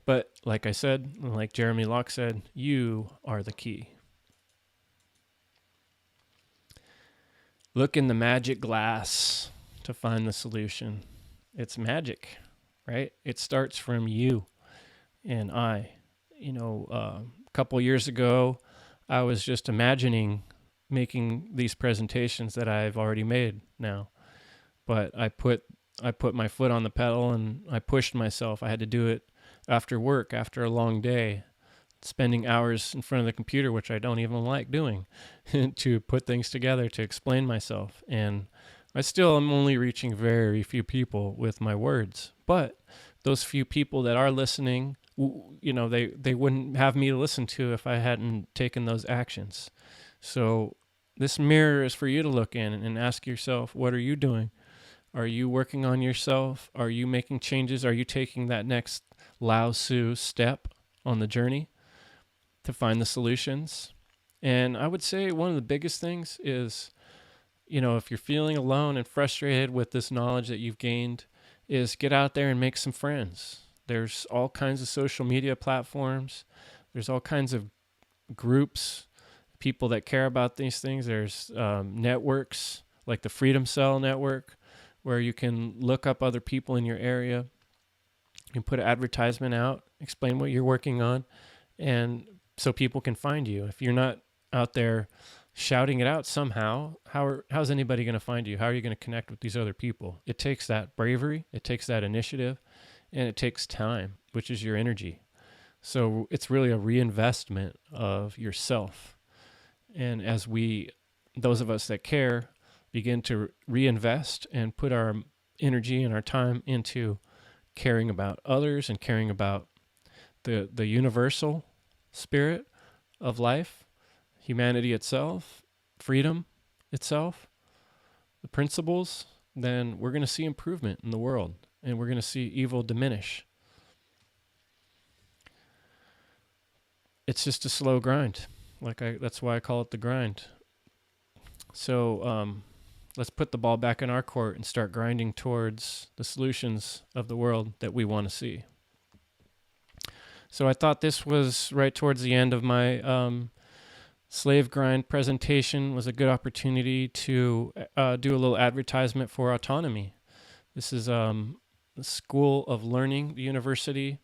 S2: But like I said, like Jeremy Locke said, you are the key. Look in the magic glass to find the solution. It's magic, right? It starts from you and I. You know, a couple years ago, I was just imagining making these presentations that I've already made now. But I put my foot on the pedal and I pushed myself. I had to do it after work, after a long day, spending hours in front of the computer, which I don't even like doing, to put things together, to explain myself. And I still am only reaching very few people with my words. But those few people that are listening, you know, they wouldn't have me to listen to if I hadn't taken those actions. So this mirror is for you to look in and ask yourself, what are you doing? Are you working on yourself? Are you making changes? Are you taking that next Lao Tzu step on the journey to find the solutions? And I would say one of the biggest things is, you know, if you're feeling alone and frustrated with this knowledge that you've gained, is get out there and make some friends. There's all kinds of social media platforms. There's all kinds of groups, people that care about these things. There's networks like the Freedom Cell Network, where you can look up other people in your area. You can put an advertisement out, explain what you're working on, and so people can find you. If you're not out there shouting it out somehow, how's anybody going to find you? How are you going to connect with these other people? It takes that bravery, it takes that initiative, and it takes time, which is your energy. So it's really a reinvestment of yourself. And as those of us that care, begin to reinvest and put our energy and our time into caring about others and caring about the universal spirit of life, humanity itself, freedom itself, the principles, then we're going to see improvement in the world and we're going to see evil diminish. It's just a slow grind. That's why I call it the grind. So, let's put the ball back in our court and start grinding towards the solutions of the world that we want to see. So I thought this was right towards the end of my slave grind presentation, was a good opportunity to do a little advertisement for autonomy. This is the School of Learning, the University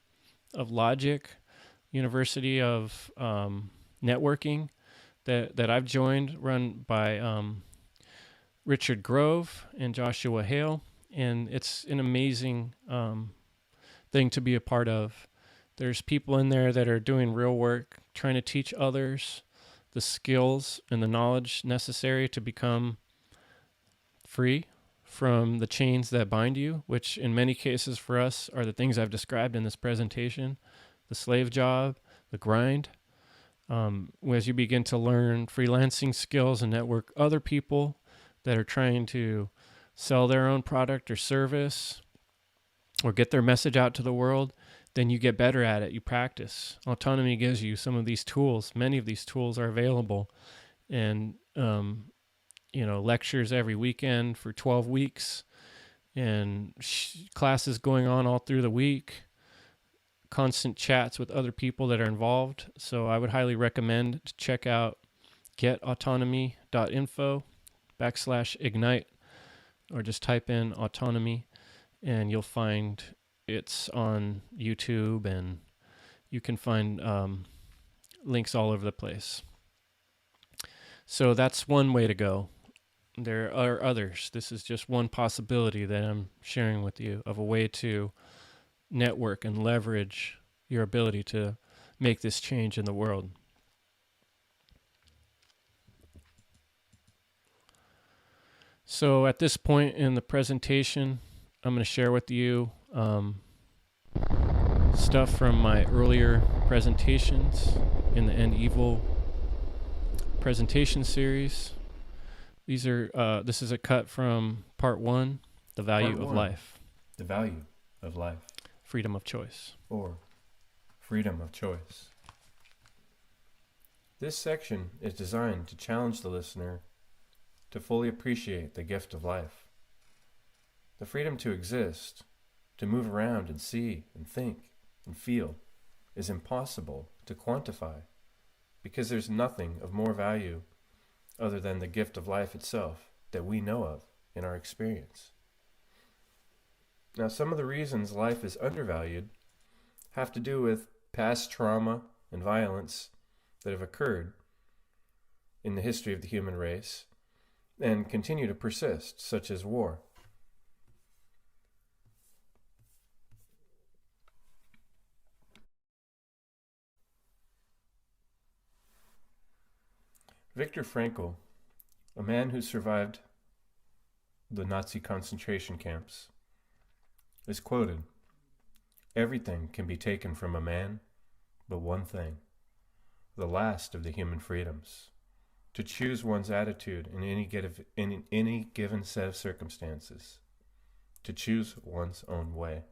S2: of Logic, University of Networking that I've joined, run by Richard Grove and Joshua Hale, and it's an amazing thing to be a part of. There's people in there that are doing real work, trying to teach others the skills and the knowledge necessary to become free from the chains that bind you, which in many cases for us are the things I've described in this presentation: the slave job, the grind. As you begin to learn freelancing skills and network other people that are trying to sell their own product or service or get their message out to the world, then you get better at it. You practice. Autonomy gives you some of these tools. Many of these tools are available, and lectures every weekend for 12 weeks, and classes going on all through the week. Constant chats with other people that are involved. So I would highly recommend to check out getautonomy.info/ignite, or just type in autonomy and you'll find it's on YouTube, and you can find links all over the place. So that's one way to go. There are others. This is just one possibility that I'm sharing with you of a way to network and leverage your ability to make this change in the world. So at this point in the presentation, I'm going to share with you stuff from my earlier presentations in the End Evil presentation series. This is a cut from part 1, the value of life.
S3: The value of life.
S2: Freedom of choice.
S3: Or freedom of choice. This section is designed to challenge the listener to fully appreciate the gift of life. The freedom to exist, to move around and see and think and feel, is impossible to quantify, because there's nothing of more value other than the gift of life itself that we know of in our experience. Now, some of the reasons life is undervalued have to do with past trauma and violence that have occurred in the history of the human race and continue to persist, such as war. Viktor Frankl, a man who survived the Nazi concentration camps, is quoted, "Everything can be taken from a man, but one thing, the last of the human freedoms, to choose one's attitude in any given set of circumstances, to choose one's own way."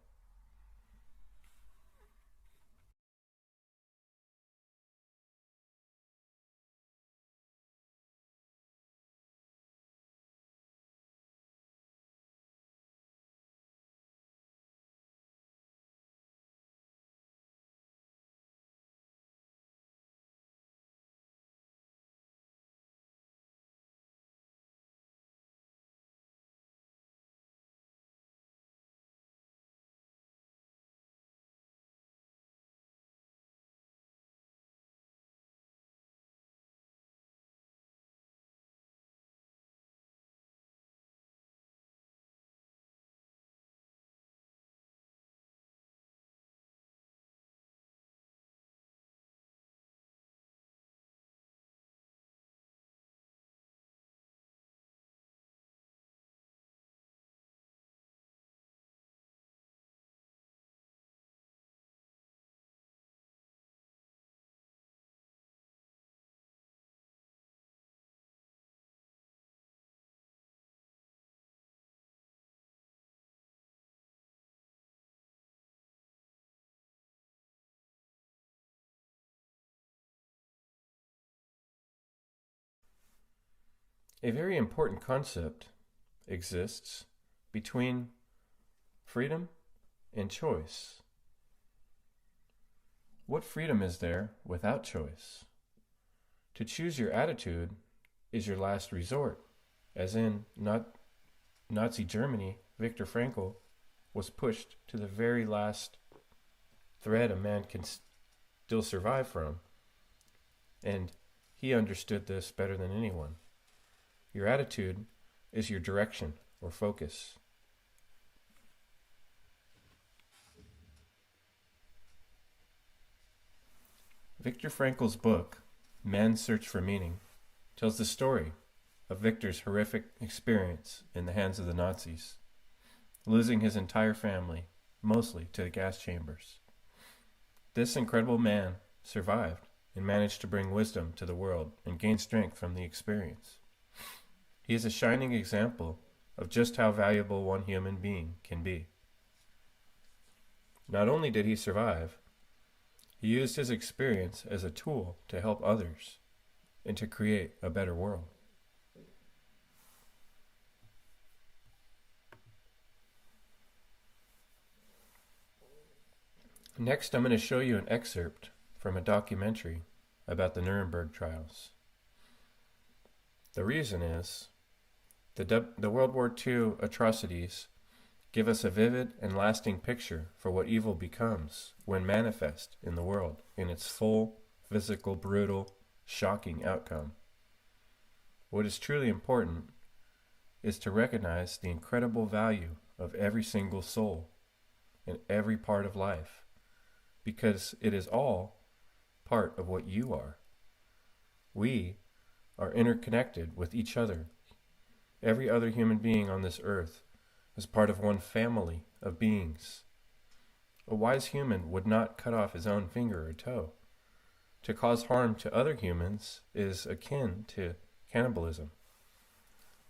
S3: A very important concept exists between freedom and choice. What freedom is there without choice? To choose your attitude is your last resort, as in Nazi Germany. Viktor Frankl was pushed to the very last thread a man can still survive from, and he understood this better than anyone. Your attitude is your direction or focus. Viktor Frankl's book, Man's Search for Meaning, tells the story of Victor's horrific experience in the hands of the Nazis, losing his entire family, mostly to the gas chambers. This incredible man survived and managed to bring wisdom to the world and gain strength from the experience. He is a shining example of just how valuable one human being can be. Not only did he survive, he used his experience as a tool to help others and to create a better world. Next, I'm going to show you an excerpt from a documentary about the Nuremberg trials. The reason is the World War II atrocities give us a vivid and lasting picture for what evil becomes when manifest in the world in its full, physical, brutal, shocking outcome. What is truly important is to recognize the incredible value of every single soul in every part of life, because it is all part of what you are. We are interconnected with each other. Every other human being on this earth is part of one family of beings. A wise human would not cut off his own finger or toe. To cause harm to other humans is akin to cannibalism.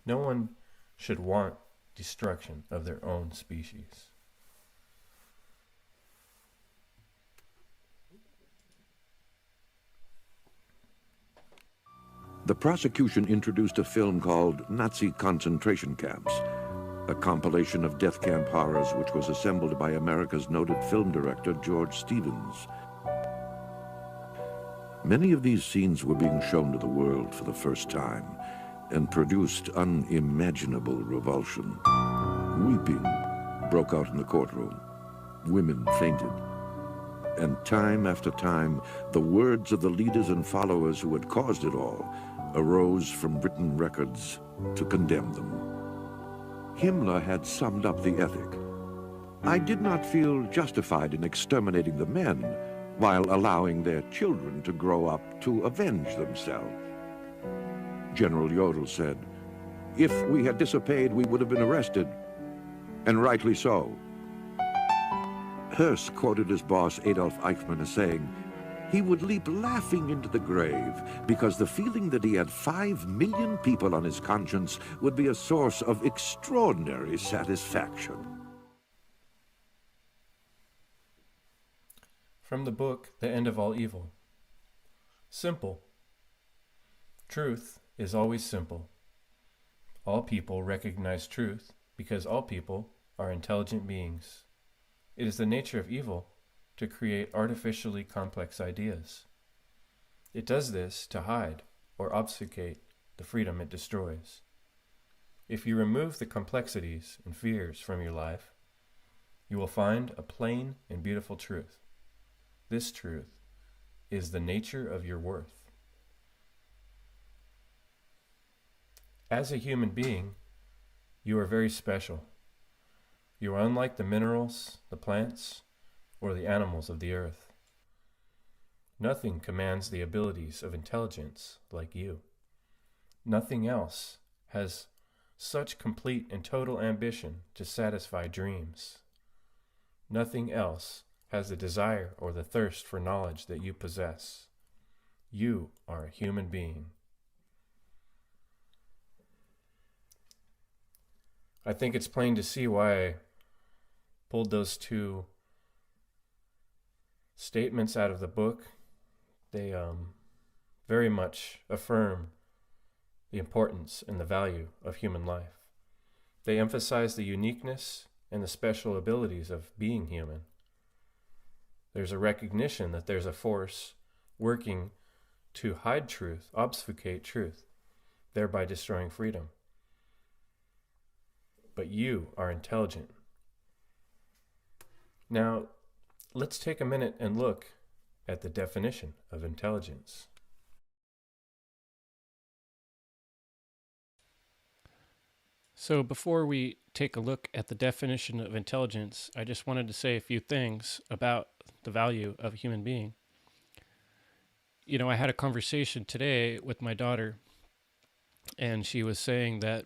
S3: No one should want destruction of their own species.
S4: The prosecution introduced a film called Nazi Concentration Camps, a compilation of death camp horrors which was assembled by America's noted film director George Stevens. Many of these scenes were being shown to the world for the first time and produced unimaginable revulsion. Weeping broke out in the courtroom. Women fainted. And time after time, the words of the leaders and followers who had caused it all arose from written records to condemn them. Himmler had summed up the ethic. I did not feel justified in exterminating the men while allowing their children to grow up to avenge themselves. General Jodl said, if we had disobeyed, we would have been arrested, and rightly so. Hearst quoted his boss Adolf Eichmann as saying, he would leap laughing into the grave because the feeling that he had 5 million people on his conscience would be a source of extraordinary satisfaction.
S3: From the book, The End of All Evil. Simple. Truth is always simple. All people recognize truth because all people are intelligent beings. It is the nature of evil to create artificially complex ideas. It does this to hide or obfuscate the freedom it destroys. If you remove the complexities and fears from your life, you will find a plain and beautiful truth. This truth is the nature of your worth. As a human being, you are very special. You are unlike the minerals, the plants, or the animals of the earth. Nothing commands the abilities of intelligence like you. Nothing else has such complete and total ambition to satisfy dreams. Nothing else has the desire or the thirst for knowledge that you possess. You are a human being. I think it's plain to see why I pulled those two statements out of the book. They very much affirm the importance and the value of human life. They emphasize the uniqueness and the special abilities of being human. There's a recognition that there's a force working to hide truth, obfuscate truth, thereby destroying freedom. But you are intelligent. Now, let's take a minute and look at the definition of intelligence.
S2: So before we take a look at the definition of intelligence, I just wanted to say a few things about the value of a human being. You know, I had a conversation today with my daughter, and she was saying that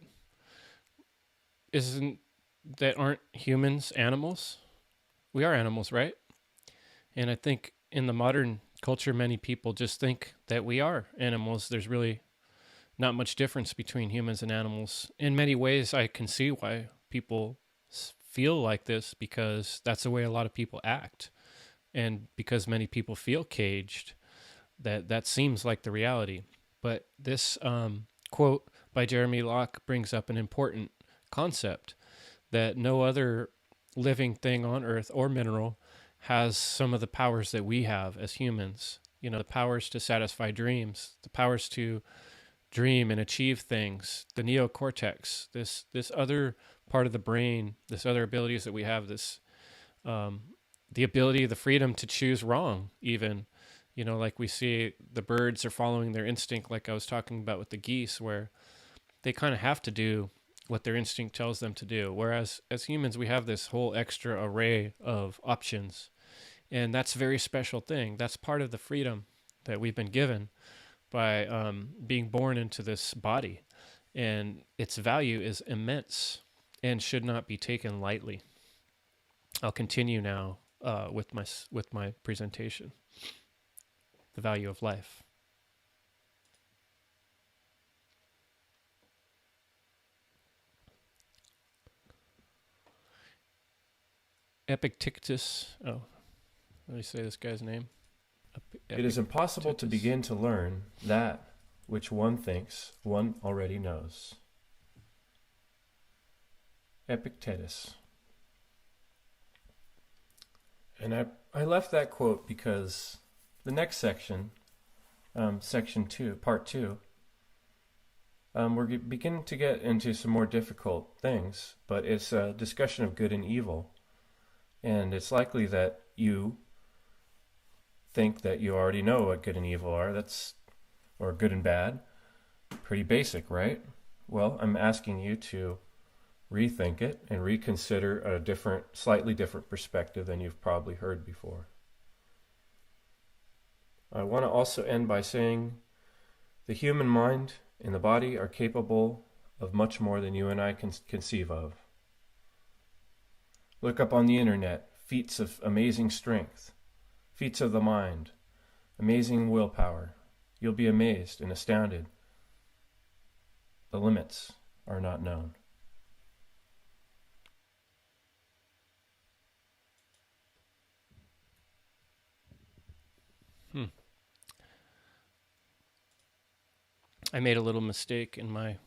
S2: aren't humans animals? We are animals, right? And I think in the modern culture, many people just think that we are animals. There's really not much difference between humans and animals. In many ways, I can see why people feel like this, because that's the way a lot of people act. And because many people feel caged, that seems like the reality. But this quote by Jeremy Locke brings up an important concept, that no other living thing on Earth or mineral has some of the powers that we have as humans. You know, the powers to satisfy dreams, the powers to dream and achieve things, the neocortex, this other part of the brain, this other abilities that we have, this the ability, the freedom to choose wrong, even. You know, like we see the birds are following their instinct, like I was talking about with the geese, where they kind of have to do what their instinct tells them to do. Whereas as humans, we have this whole extra array of options. And that's a very special thing. That's part of the freedom that we've been given by being born into this body. And its value is immense and should not be taken lightly. I'll continue now with my presentation. The value of life. Epictetus. Oh, let me say this guy's name.
S3: It is impossible to begin to learn that which one thinks one already knows. Epictetus. And I left that quote because the next section, section 2, part 2, we're beginning to get into some more difficult things, but it's a discussion of good and evil. And it's likely that you think that you already know what good and evil are. Or good and bad. Pretty basic, right? Well, I'm asking you to rethink it and reconsider a slightly different perspective than you've probably heard before. I want to also end by saying the human mind and the body are capable of much more than you and I can conceive of. Look up on the internet, feats of amazing strength, feats of the mind, amazing willpower. You'll be amazed and astounded. The limits are not known.
S2: I made a little mistake in my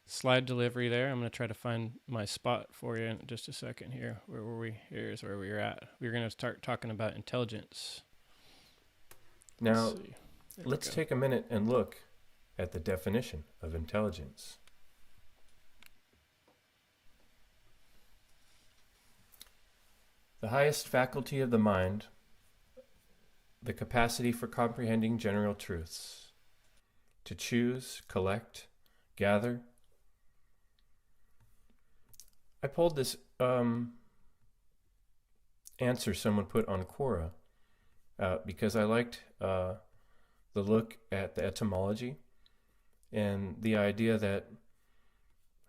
S2: slide delivery there. I'm going to try to find my spot for you in just a second here. Where were we? Here's where we were at. We were going to start talking about intelligence.
S3: Now, let's take a minute and look at the definition of intelligence. The highest faculty of the mind, the capacity for comprehending general truths, to choose, collect, gather. I pulled this answer someone put on Quora out because I liked the look at the etymology and the idea that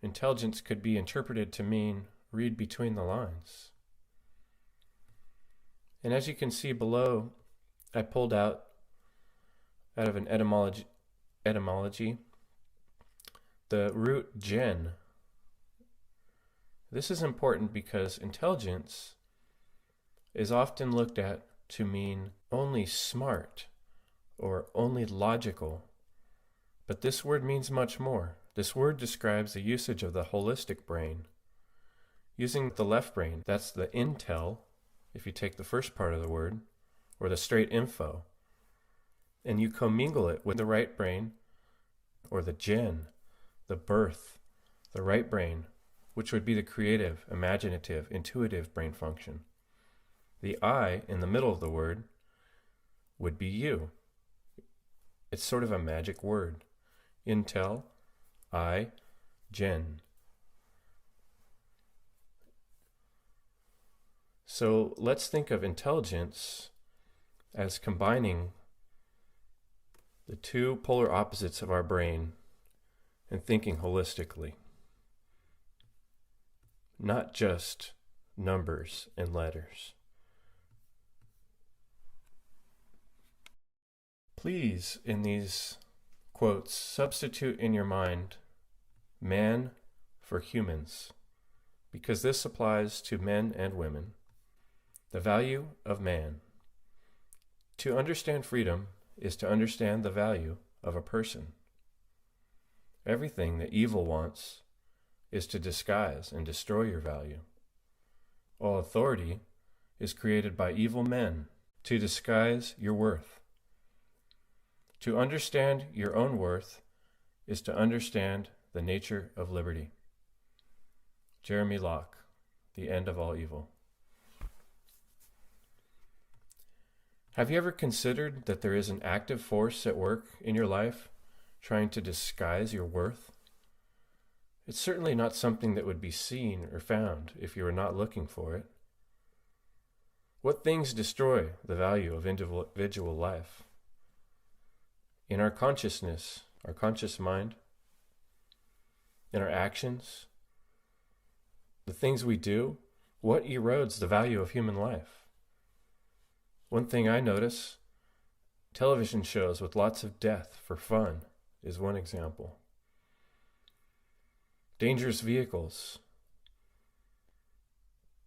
S3: intelligence could be interpreted to mean read between the lines. And as you can see below, I pulled out of an etymology, the root gen. This is important because intelligence is often looked at to mean only smart or only logical. But this word means much more. This word describes the usage of the holistic brain. Using the left brain, that's the intel, if you take the first part of the word, or the straight info, and you commingle it with the right brain, or the gen, the birth, the right brain, which would be the creative, imaginative, intuitive brain function. The I in the middle of the word would be you. It's sort of a magic word. Intel, I, gen. So let's think of intelligence as combining the two polar opposites of our brain and thinking holistically, not just numbers and letters. Please, in these quotes, substitute in your mind man for humans, because this applies to men and women. The value of man. To understand freedom is to understand the value of a person. Everything that evil wants is to disguise and destroy your value. All authority is created by evil men to disguise your worth. To understand your own worth is to understand the nature of liberty. Jeremy Locke, The End of All Evil. Have you ever considered that there is an active force at work in your life trying to disguise your worth? It's certainly not something that would be seen or found if you were not looking for it. What things destroy the value of individual life? In our consciousness, our conscious mind, in our actions, the things we do, what erodes the value of human life? One thing I notice, television shows with lots of death for fun is one example. Dangerous vehicles,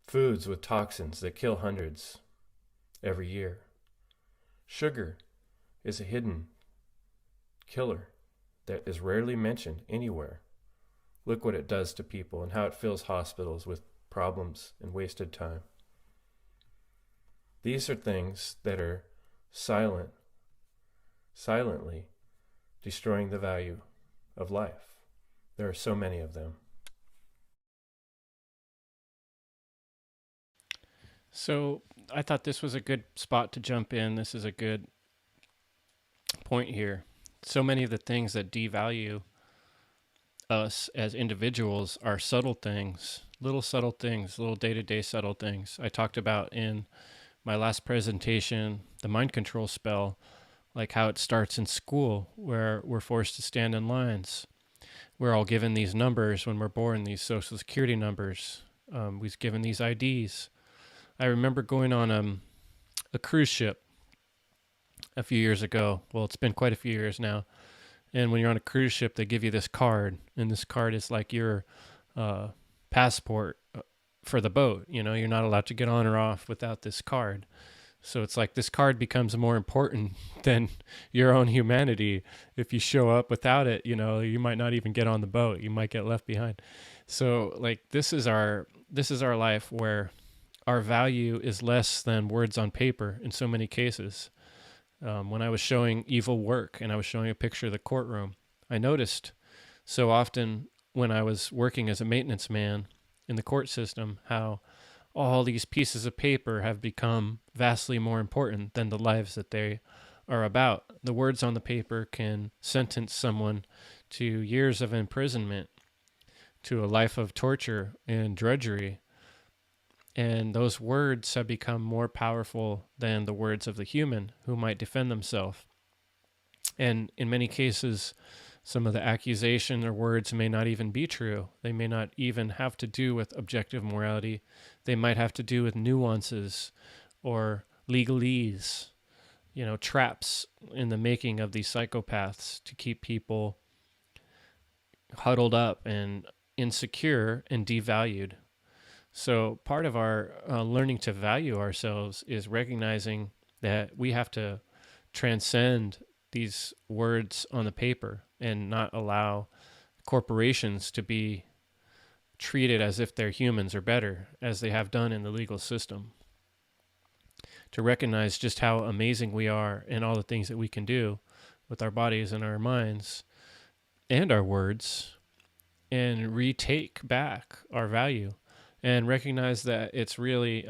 S3: foods with toxins that kill hundreds every year. Sugar is a hidden killer that is rarely mentioned anywhere. Look what it does to people and how it fills hospitals with problems and wasted time. These are things that are silently destroying the value of life. There are so many of them.
S2: So I thought this was a good spot to jump in. This is a good point here. So many of the things that devalue us as individuals are subtle things, little day-to-day subtle things. I talked about in my last presentation, the mind control spell, like how it starts in school where we're forced to stand in lines. We're all given these numbers when we're born, these social security numbers. We're given these IDs. I remember going on a cruise ship a few years ago. Well, it's been quite a few years now. And when you're on a cruise ship, they give you this card, and this card is like your passport for the boat. You know, you're not allowed to get on or off without this card. So it's like this card becomes more important than your own humanity. If you show up without it, you know, you might not even get on the boat. You might get left behind. So like this is our life where our value is less than words on paper in so many cases. When I was showing evil work and I was showing a picture of the courtroom, I noticed so often when I was working as a maintenance man in the court system, how all these pieces of paper have become vastly more important than the lives that they are about. The words on the paper can sentence someone to years of imprisonment, to a life of torture and drudgery. And those words have become more powerful than the words of the human who might defend themselves. And in many cases, some of the accusation or words may not even be true. They may not even have to do with objective morality. They might have to do with nuances or legalese, you know, traps in the making of these psychopaths to keep people huddled up and insecure and devalued. So part of our learning to value ourselves is recognizing that we have to transcend these words on the paper and not allow corporations to be treated as if they're humans or better, as they have done in the legal system. To recognize just how amazing we are and all the things that we can do with our bodies and our minds and our words, and retake back our value. And recognize that it's really,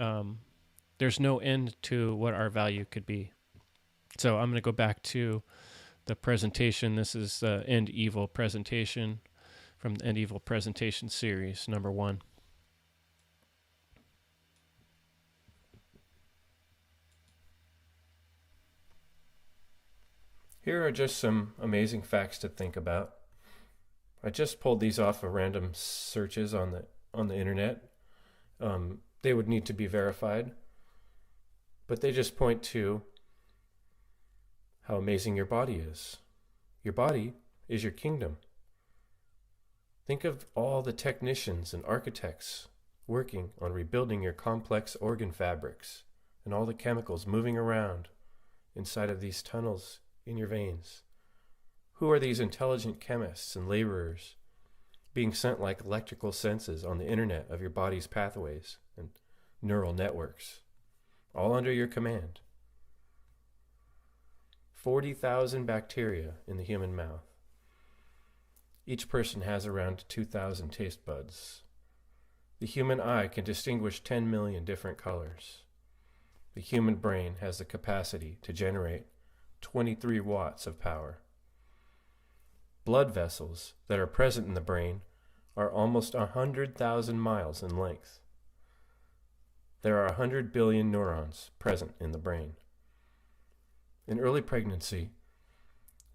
S2: there's no end to what our value could be. So I'm going to go back to the presentation. This is the End Evil presentation from the End Evil presentation series, number 1.
S3: Here are just some amazing facts to think about. I just pulled these off of random searches on the internet. They would need to be verified, but they just point to how amazing your body is. Your body is your kingdom. Think of all the technicians and architects working on rebuilding your complex organ fabrics and all the chemicals moving around inside of these tunnels in your veins. Who are these intelligent chemists and laborers being sent like electrical senses on the internet of your body's pathways and neural networks, all under your command? 40,000 bacteria in the human mouth. Each person has around 2,000 taste buds. The human eye can distinguish 10 million different colors. The human brain has the capacity to generate 23 watts of power. Blood vessels that are present in the brain are almost 100,000 miles in length. There are 100 billion neurons present in the brain. In early pregnancy,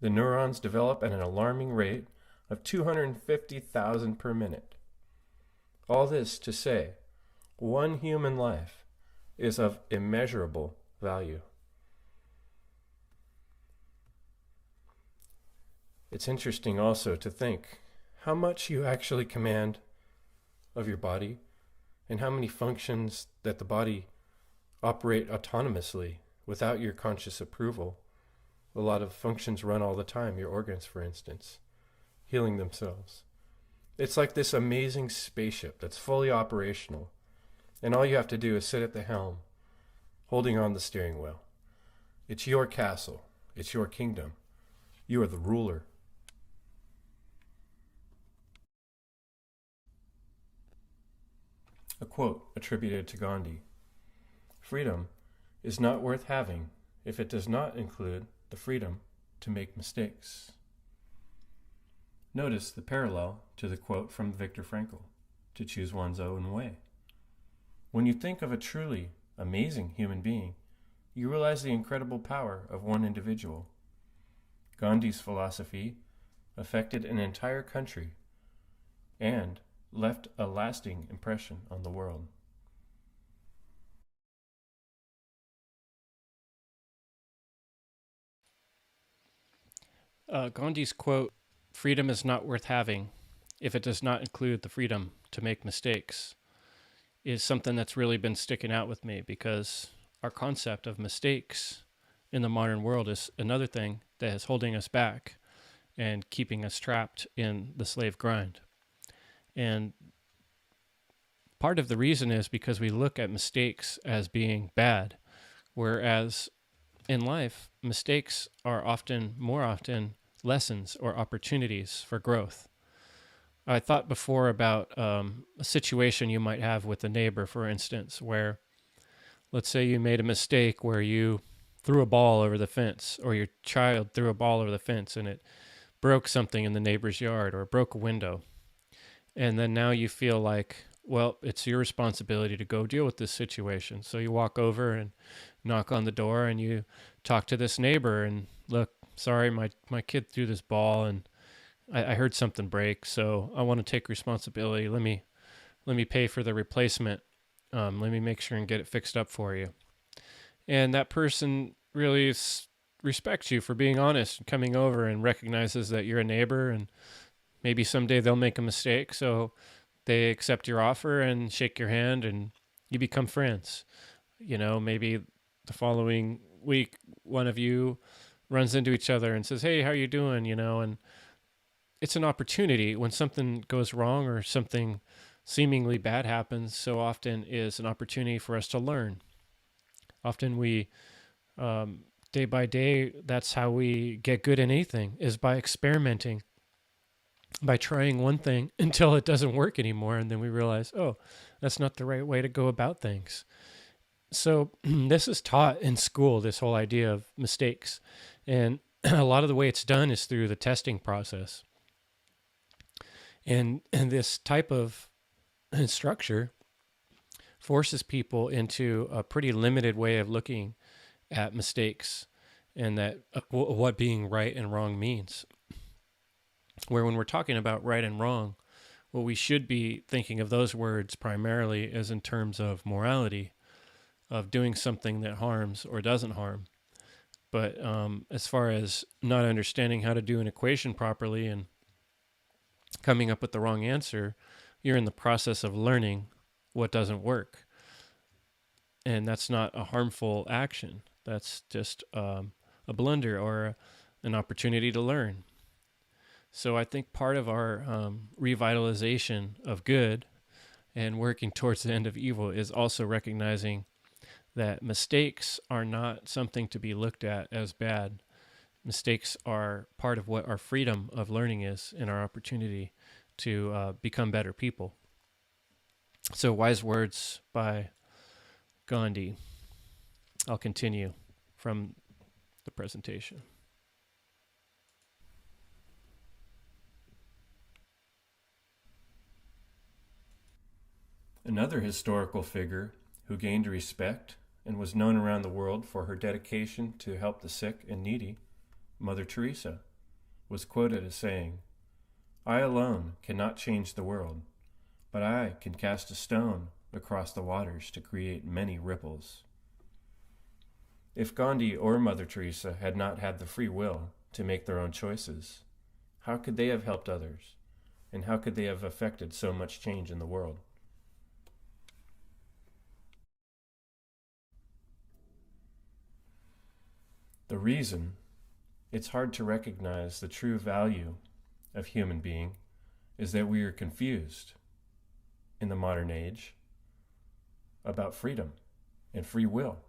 S3: the neurons develop at an alarming rate of 250,000 per minute. All this to say, one human life is of immeasurable value. It's interesting also to think how much you actually command of your body and how many functions that the body operate autonomously without your conscious approval. A lot of functions run all the time, your organs, for instance, healing themselves. It's like this amazing spaceship that's fully operational, and all you have to do is sit at the helm, holding on the steering wheel. It's your castle. It's your kingdom. You are the ruler. A quote attributed to Gandhi: "Freedom is not worth having if it does not include the freedom to make mistakes." Notice the parallel to the quote from Viktor Frankl, to choose one's own way. When you think of a truly amazing human being, you realize the incredible power of one individual. Gandhi's philosophy affected an entire country and left a lasting impression on the world.
S2: Gandhi's quote, "Freedom is not worth having if it does not include the freedom to make mistakes," is something that's really been sticking out with me, because our concept of mistakes in the modern world is another thing that is holding us back and keeping us trapped in the slave grind. And part of the reason is because we look at mistakes as being bad, whereas in life, mistakes are more often lessons or opportunities for growth. I thought before about a situation you might have with a neighbor, for instance, where let's say you made a mistake where you threw a ball over the fence, or your child threw a ball over the fence and it broke something in the neighbor's yard or broke a window. And then now you feel like, well, it's your responsibility to go deal with this situation. So you walk over and knock on the door and you talk to this neighbor and, look, sorry, my kid threw this ball and I heard something break, so I want to take responsibility. Let me pay for the replacement. Let me make sure and get it fixed up for you. And that person really respects you for being honest and coming over, and recognizes that you're a neighbor, and maybe someday they'll make a mistake, so they accept your offer and shake your hand and you become friends. You know, maybe the following week, one of you runs into each other and says, "Hey, how you doing?" You know, and it's an opportunity when something goes wrong or something seemingly bad happens. So often is an opportunity for us to learn. Often we, day by day, that's how we get good at anything, is by experimenting, by trying one thing until it doesn't work anymore. And then we realize, oh, that's not the right way to go about things. So this is taught in school, this whole idea of mistakes. And a lot of the way it's done is through the testing process. And this type of structure forces people into a pretty limited way of looking at mistakes and that what being right and wrong means. Where when we're talking about right and wrong, well, we should be thinking of those words primarily as in terms of morality, of doing something that harms or doesn't harm. But as far as not understanding how to do an equation properly and coming up with the wrong answer, you're in the process of learning what doesn't work. And that's not a harmful action. That's just a blunder or an opportunity to learn. So I think part of our revitalization of good and working towards the end of evil is also recognizing that mistakes are not something to be looked at as bad. Mistakes are part of what our freedom of learning is and our opportunity to become better people. So wise words by Gandhi. I'll continue from the presentation.
S3: Another historical figure who gained respect and was known around the world for her dedication to help the sick and needy, Mother Teresa, was quoted as saying, "I alone cannot change the world, but I can cast a stone across the waters to create many ripples." If Gandhi or Mother Teresa had not had the free will to make their own choices, how could they have helped others, and how could they have affected so much change in the world? The reason it's hard to recognize the true value of human being is that we are confused in the modern age about freedom and free will.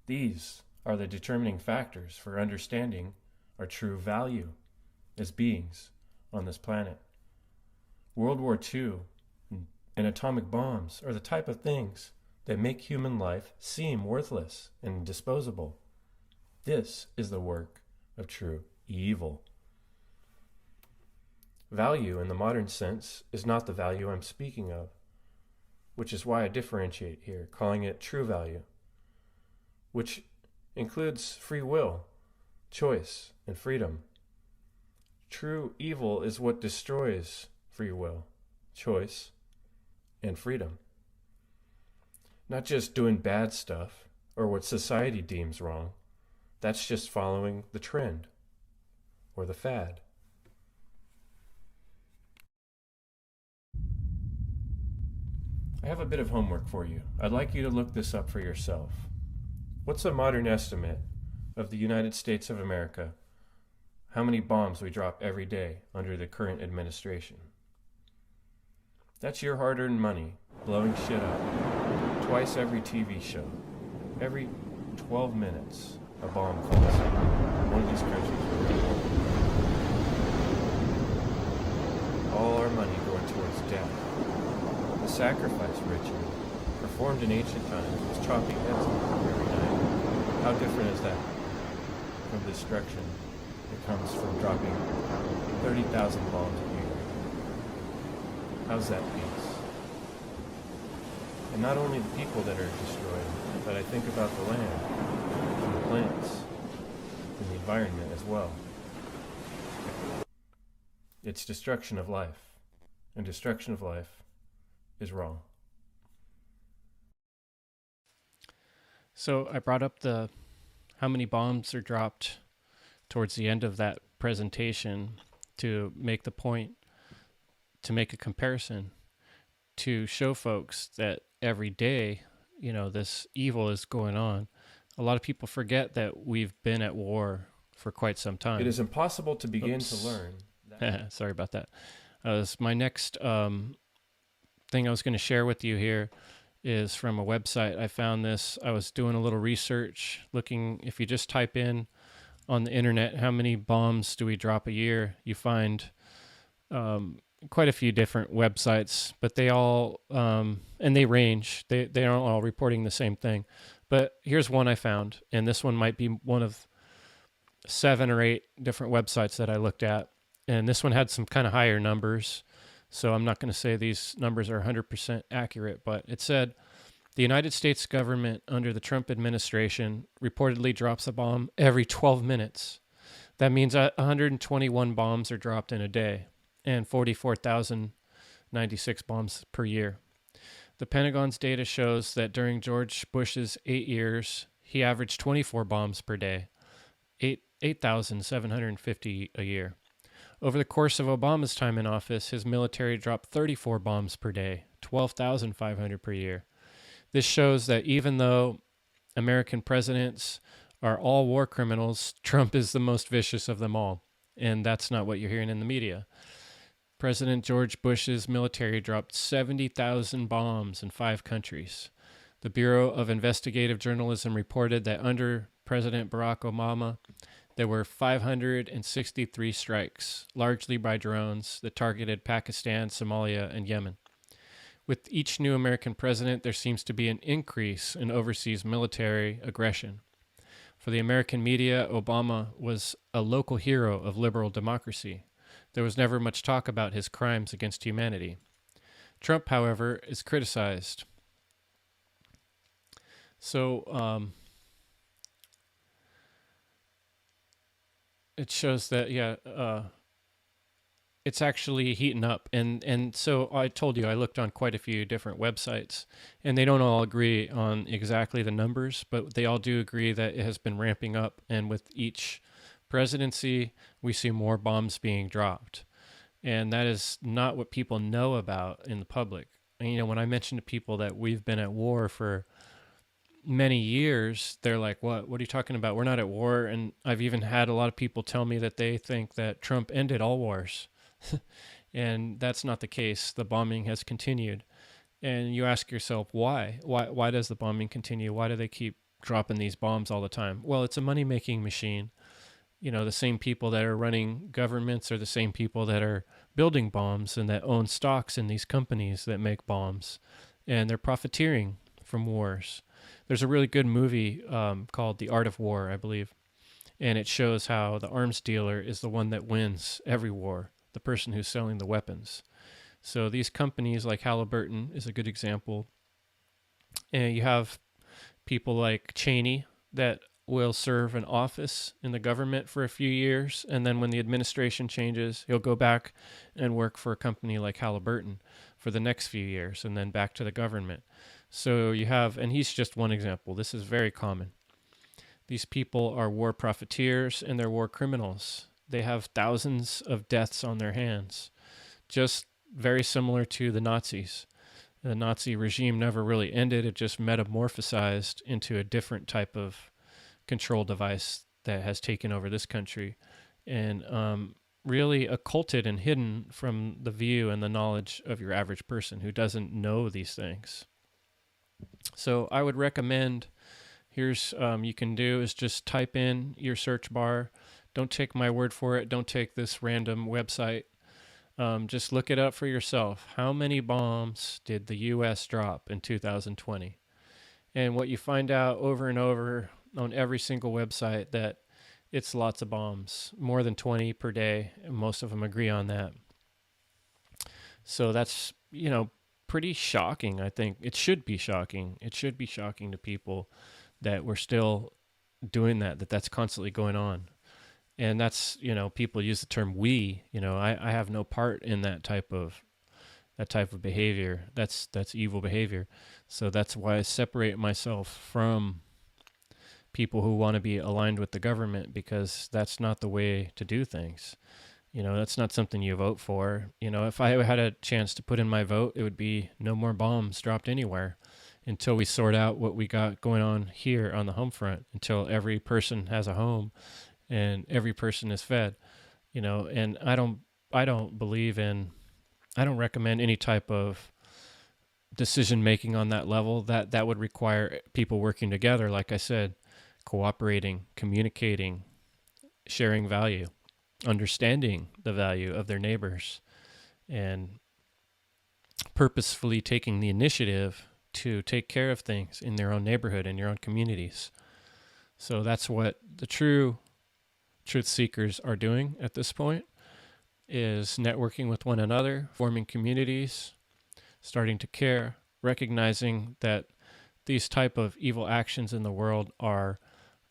S3: These are the determining factors for understanding our true value as beings on this planet. World War II and atomic bombs are the type of things that make human life seem worthless and disposable. This is the work of true evil. Value in the modern sense is not the value I'm speaking of, which is why I differentiate here, calling it true value, which includes free will, choice, and freedom. True evil is what destroys free will, choice, and freedom. Not just doing bad stuff or what society deems wrong. That's just following the trend or the fad. I have a bit of homework for you. I'd like you to look this up for yourself. What's a modern estimate of the United States of America? How many bombs we drop every day under the current administration? That's your hard-earned money blowing shit up. Twice every TV show. Every 12 minutes. A bomb falls in one of these countries. All our money going towards death. The sacrifice ritual, performed in ancient times, was chopping heads off every night. How different is that from destruction that comes from dropping 30,000 bombs a year? How's that peace? And not only the people that are destroyed, but I think about the land, plants, and the environment as well. It's destruction of life, and destruction of life is wrong.
S2: So I brought up the how many bombs are dropped towards the end of that presentation to make the point, to make a comparison, to show folks that every day, this evil is going on. A lot of people forget that we've been at war for quite some time.
S3: It is impossible to begin to learn.
S2: Sorry about that. My next thing I was going to share with you here is from a website. I found this. I was doing a little research, looking, if you just type in on the internet, how many bombs do we drop a year, you find quite a few different websites, but they all, and they range. They aren't all reporting the same thing. But here's one I found, and this one might be one of 7 or 8 different websites that I looked at. And this one had some kind of higher numbers, so I'm not going to say these numbers are 100% accurate, but it said the United States government under the Trump administration reportedly drops a bomb every 12 minutes. That means 121 bombs are dropped in a day and 44,096 bombs per year. The Pentagon's data shows that during George Bush's 8 years, he averaged 24 bombs per day, 8,750 a year. Over the course of Obama's time in office, his military dropped 34 bombs per day, 12,500 per year. This shows that even though American presidents are all war criminals, Trump is the most vicious of them all. And that's not what you're hearing in the media. President George Bush's military dropped 70,000 bombs in 5 countries. The Bureau of Investigative Journalism reported that under President Barack Obama, there were 563 strikes, largely by drones, that targeted Pakistan, Somalia, and Yemen. With each new American president, there seems to be an increase in overseas military aggression. For the American media, Obama was a local hero of liberal democracy. There was never much talk about his crimes against humanity. Trump, however, is criticized. So it shows that, it's actually heating up. And so I told you I looked on quite a few different websites, and they don't all agree on exactly the numbers, but they all do agree that it has been ramping up. And with each presidency, we see more bombs being dropped. And that is not what people know about in the public. And, when I mention to people that we've been at war for many years, they're like, what are you talking about? We're not at war. And I've even had a lot of people tell me that they think that Trump ended all wars. And that's not the case. The bombing has continued. And you ask yourself, why? Why does the bombing continue? Why do they keep dropping these bombs all the time? Well, it's a money-making machine. The same people that are running governments are the same people that are building bombs and that own stocks in these companies that make bombs. And they're profiteering from wars. There's a really good movie called The Art of War, I believe. And it shows how the arms dealer is the one that wins every war, the person who's selling the weapons. So these companies like Halliburton is a good example. And you have people like Cheney that will serve an office in the government for a few years, and then when the administration changes, he'll go back and work for a company like Halliburton for the next few years, and then back to the government. So you have, and he's just one example. This is very common. These people are war profiteers and they're war criminals. They have thousands of deaths on their hands, just very similar to the Nazis. The Nazi regime never really ended. It just metamorphosized into a different type of control device that has taken over this country, and really occulted and hidden from the view and the knowledge of your average person who doesn't know these things. So I would recommend, here's you can do is just type in your search bar. Don't take my word for it. Don't take this random website. Just look it up for yourself. How many bombs did the U.S. drop in 2020? And what you find out over and over on every single website, that it's lots of bombs, more than 20 per day. And most of them agree on that. So that's, pretty shocking. I think it should be shocking. It should be shocking to people that we're still doing that's constantly going on. And that's, people use the term we, I have no part in that type of behavior. That's evil behavior. So that's why I separate myself from people who want to be aligned with the government, because that's not the way to do things. That's not something you vote for. If I had a chance to put in my vote, it would be no more bombs dropped anywhere until we sort out what we got going on here on the home front, until every person has a home and every person is fed, and I don't recommend any type of decision making on that level. That would require people working together, like I said, cooperating, communicating, sharing value, understanding the value of their neighbors, and purposefully taking the initiative to take care of things in their own neighborhood, in your own communities. So that's what the true truth seekers are doing at this point, is networking with one another, forming communities, starting to care, recognizing that these type of evil actions in the world are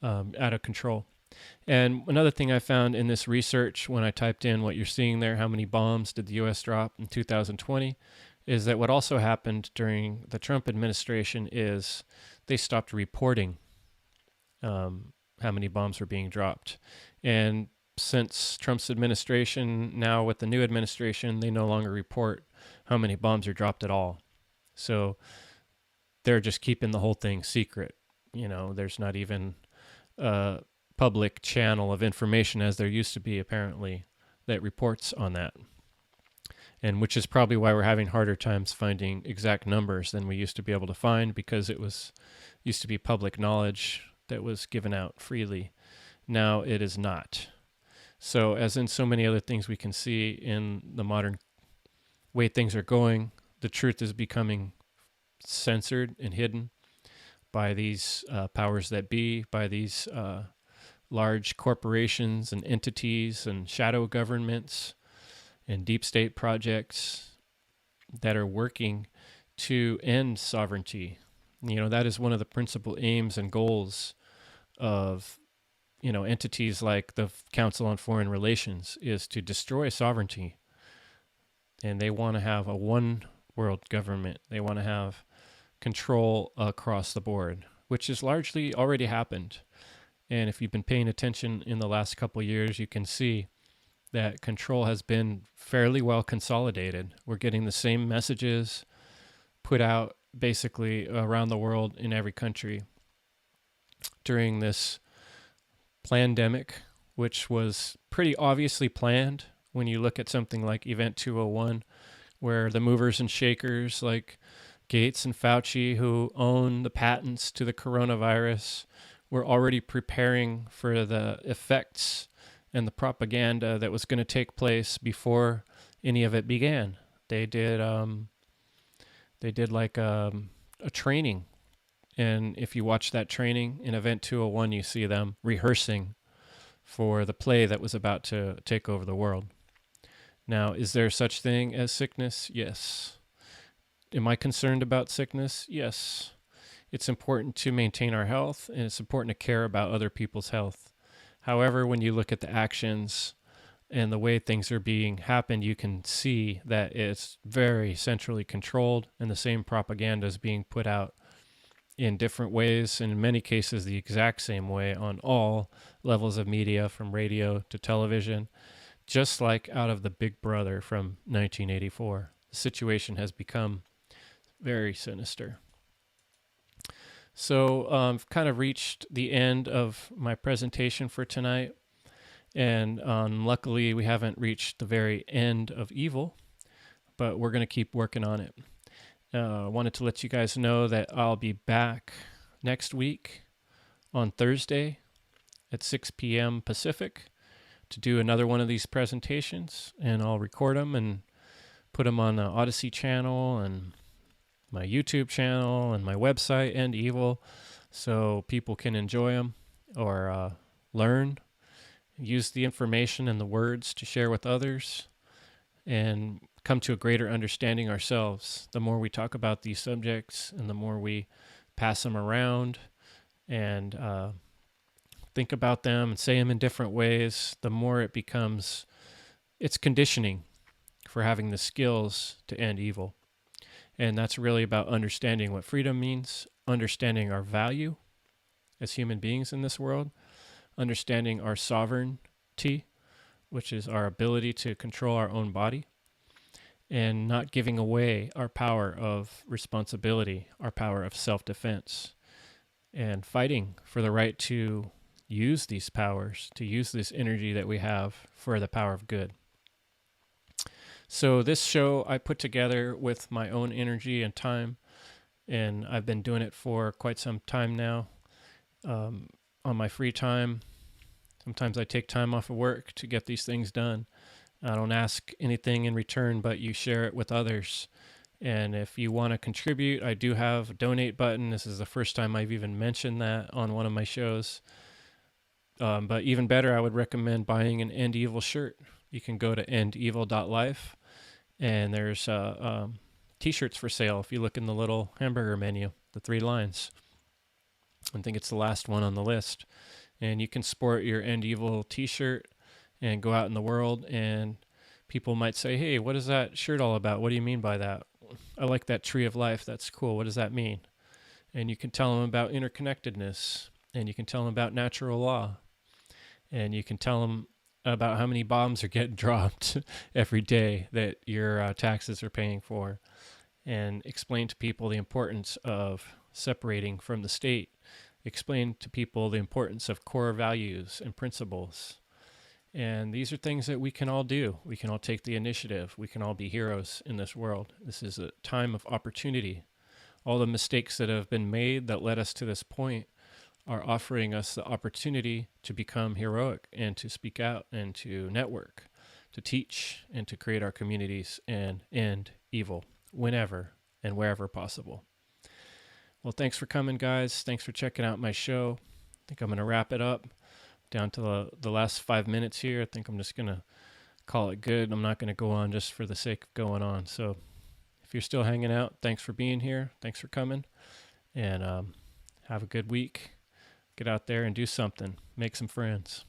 S2: out of control. And another thing I found in this research when I typed in what you're seeing there, how many bombs did the U.S. drop in 2020, is that what also happened during the Trump administration is they stopped reporting how many bombs were being dropped. And since Trump's administration, now with the new administration, they no longer report how many bombs are dropped at all. So they're just keeping the whole thing secret. There's not even a public channel of information, as there used to be apparently, that reports on that. And which is probably why we're having harder times finding exact numbers than we used to be able to find, because it used to be public knowledge that was given out freely. Now it is not. So as in so many other things we can see in the modern way things are going, the truth is becoming censored and hidden by these powers that be, by these large corporations and entities and shadow governments and deep state projects that are working to end sovereignty. That is one of the principal aims and goals of entities like the Council on Foreign Relations, is to destroy sovereignty. And they want to have a one world government. They want to have control across the board, which has largely already happened. And if you've been paying attention in the last couple of years, you can see that control has been fairly well consolidated. We're getting the same messages put out basically around the world in every country during this plandemic, which was pretty obviously planned when you look at something like Event 201, where the movers and shakers like Gates and Fauci, who own the patents to the coronavirus, were already preparing for the effects and the propaganda that was going to take place before any of it began. They did like a training. And if you watch that training in Event 201, you see them rehearsing for the play that was about to take over the world. Now, is there such thing as sickness? Yes. Am I concerned about sickness? Yes. It's important to maintain our health, and it's important to care about other people's health. However, when you look at the actions and the way things are being happened, you can see that it's very centrally controlled, and the same propaganda is being put out in different ways, and in many cases the exact same way on all levels of media, from radio to television, just like out of the Big Brother from 1984. The situation has become very sinister. So I've kind of reached the end of my presentation for tonight, and luckily we haven't reached the very end of evil, but we're going to keep working on it. I wanted to let you guys know that I'll be back next week on Thursday at 6 p.m. Pacific to do another one of these presentations, and I'll record them and put them on the Odyssey channel and my YouTube channel and my website, End Evil, so people can enjoy them or learn, use the information and the words to share with others, and come to a greater understanding ourselves. The more we talk about these subjects and the more we pass them around and think about them and say them in different ways, the more it becomes, it's conditioning for having the skills to end evil. And that's really about understanding what freedom means, understanding our value as human beings in this world, understanding our sovereignty, which is our ability to control our own body, and not giving away our power of responsibility, our power of self-defense, and fighting for the right to use these powers, to use this energy that we have for the power of good. So this show I put together with my own energy and time, and I've been doing it for quite some time now. On my free time, sometimes I take time off of work to get these things done. I don't ask anything in return, but you share it with others. And if you want to contribute, I do have a donate button. This is the first time I've even mentioned that on one of my shows. But even better, I would recommend buying an End Evil shirt. You can go to endevil.life, and there's t-shirts for sale if you look in the little hamburger menu, the 3 lines. I think it's the last one on the list. and you can sport your End Evil t-shirt and go out in the world, and people might say, hey, what is that shirt all about? What do you mean by that? I like that tree of life. That's cool. What does that mean? And you can tell them about interconnectedness, and you can tell them about natural law, and you can tell them about how many bombs are getting dropped every day that your taxes are paying for, and explain to people the importance of separating from the state. Explain to people the importance of core values and principles. And these are things that we can all do. We can all take the initiative. We can all be heroes in this world. This is a time of opportunity. All the mistakes that have been made that led us to this point are offering us the opportunity to become heroic and to speak out and to network, to teach and to create our communities and end evil whenever and wherever possible. Well, thanks for coming, guys. Thanks for checking out my show. I think I'm going to wrap it up down to the last 5 minutes here. I think I'm just going to call it good. I'm not going to go on just for the sake of going on. So if you're still hanging out, thanks for being here. Thanks for coming. And have a good week. Get out there and do something. Make some friends.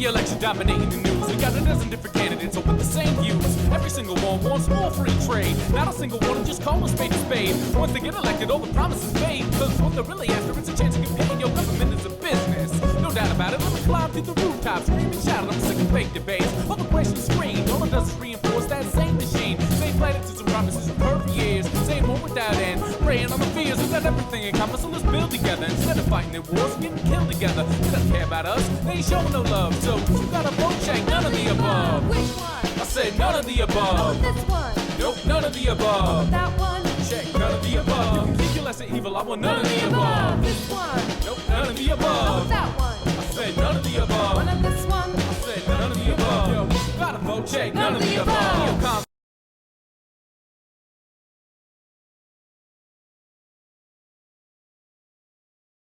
S5: Election dominating the news. We got a dozen different candidates all with the same views. Every single one wants more free trade. Not a single one will just call a spade a spade. Once they get elected, all the promises fade. Cause what they're really after is a chance to get paid. Your government is a business, no doubt about it. Let me climb through the rooftops, scream and shout. I'm sick of fake debates. All the questions screamed. All it does is reinforce that same machine. Same platitudes and promises we've heard for years. Same one without end. Preying on the fears. We've got everything in common, so let's build together. Instead of fighting in wars, we're getting killed together. They don't care about us. They ain't showing no love. So you got a vote, check none of the above.
S6: Which one?
S5: I said none of the
S6: Oh,
S5: above.
S6: this one.
S5: Nope, none of the above.
S6: That one.
S5: Check none of the above. You can think you're less than evil. I want none of the above.
S6: This one.
S5: Nope, none of the
S6: Oh,
S5: above.
S6: that one.
S5: I said none of the above.
S6: One of this one.
S5: I said none of the above. Yo, got a vote, check none of the above.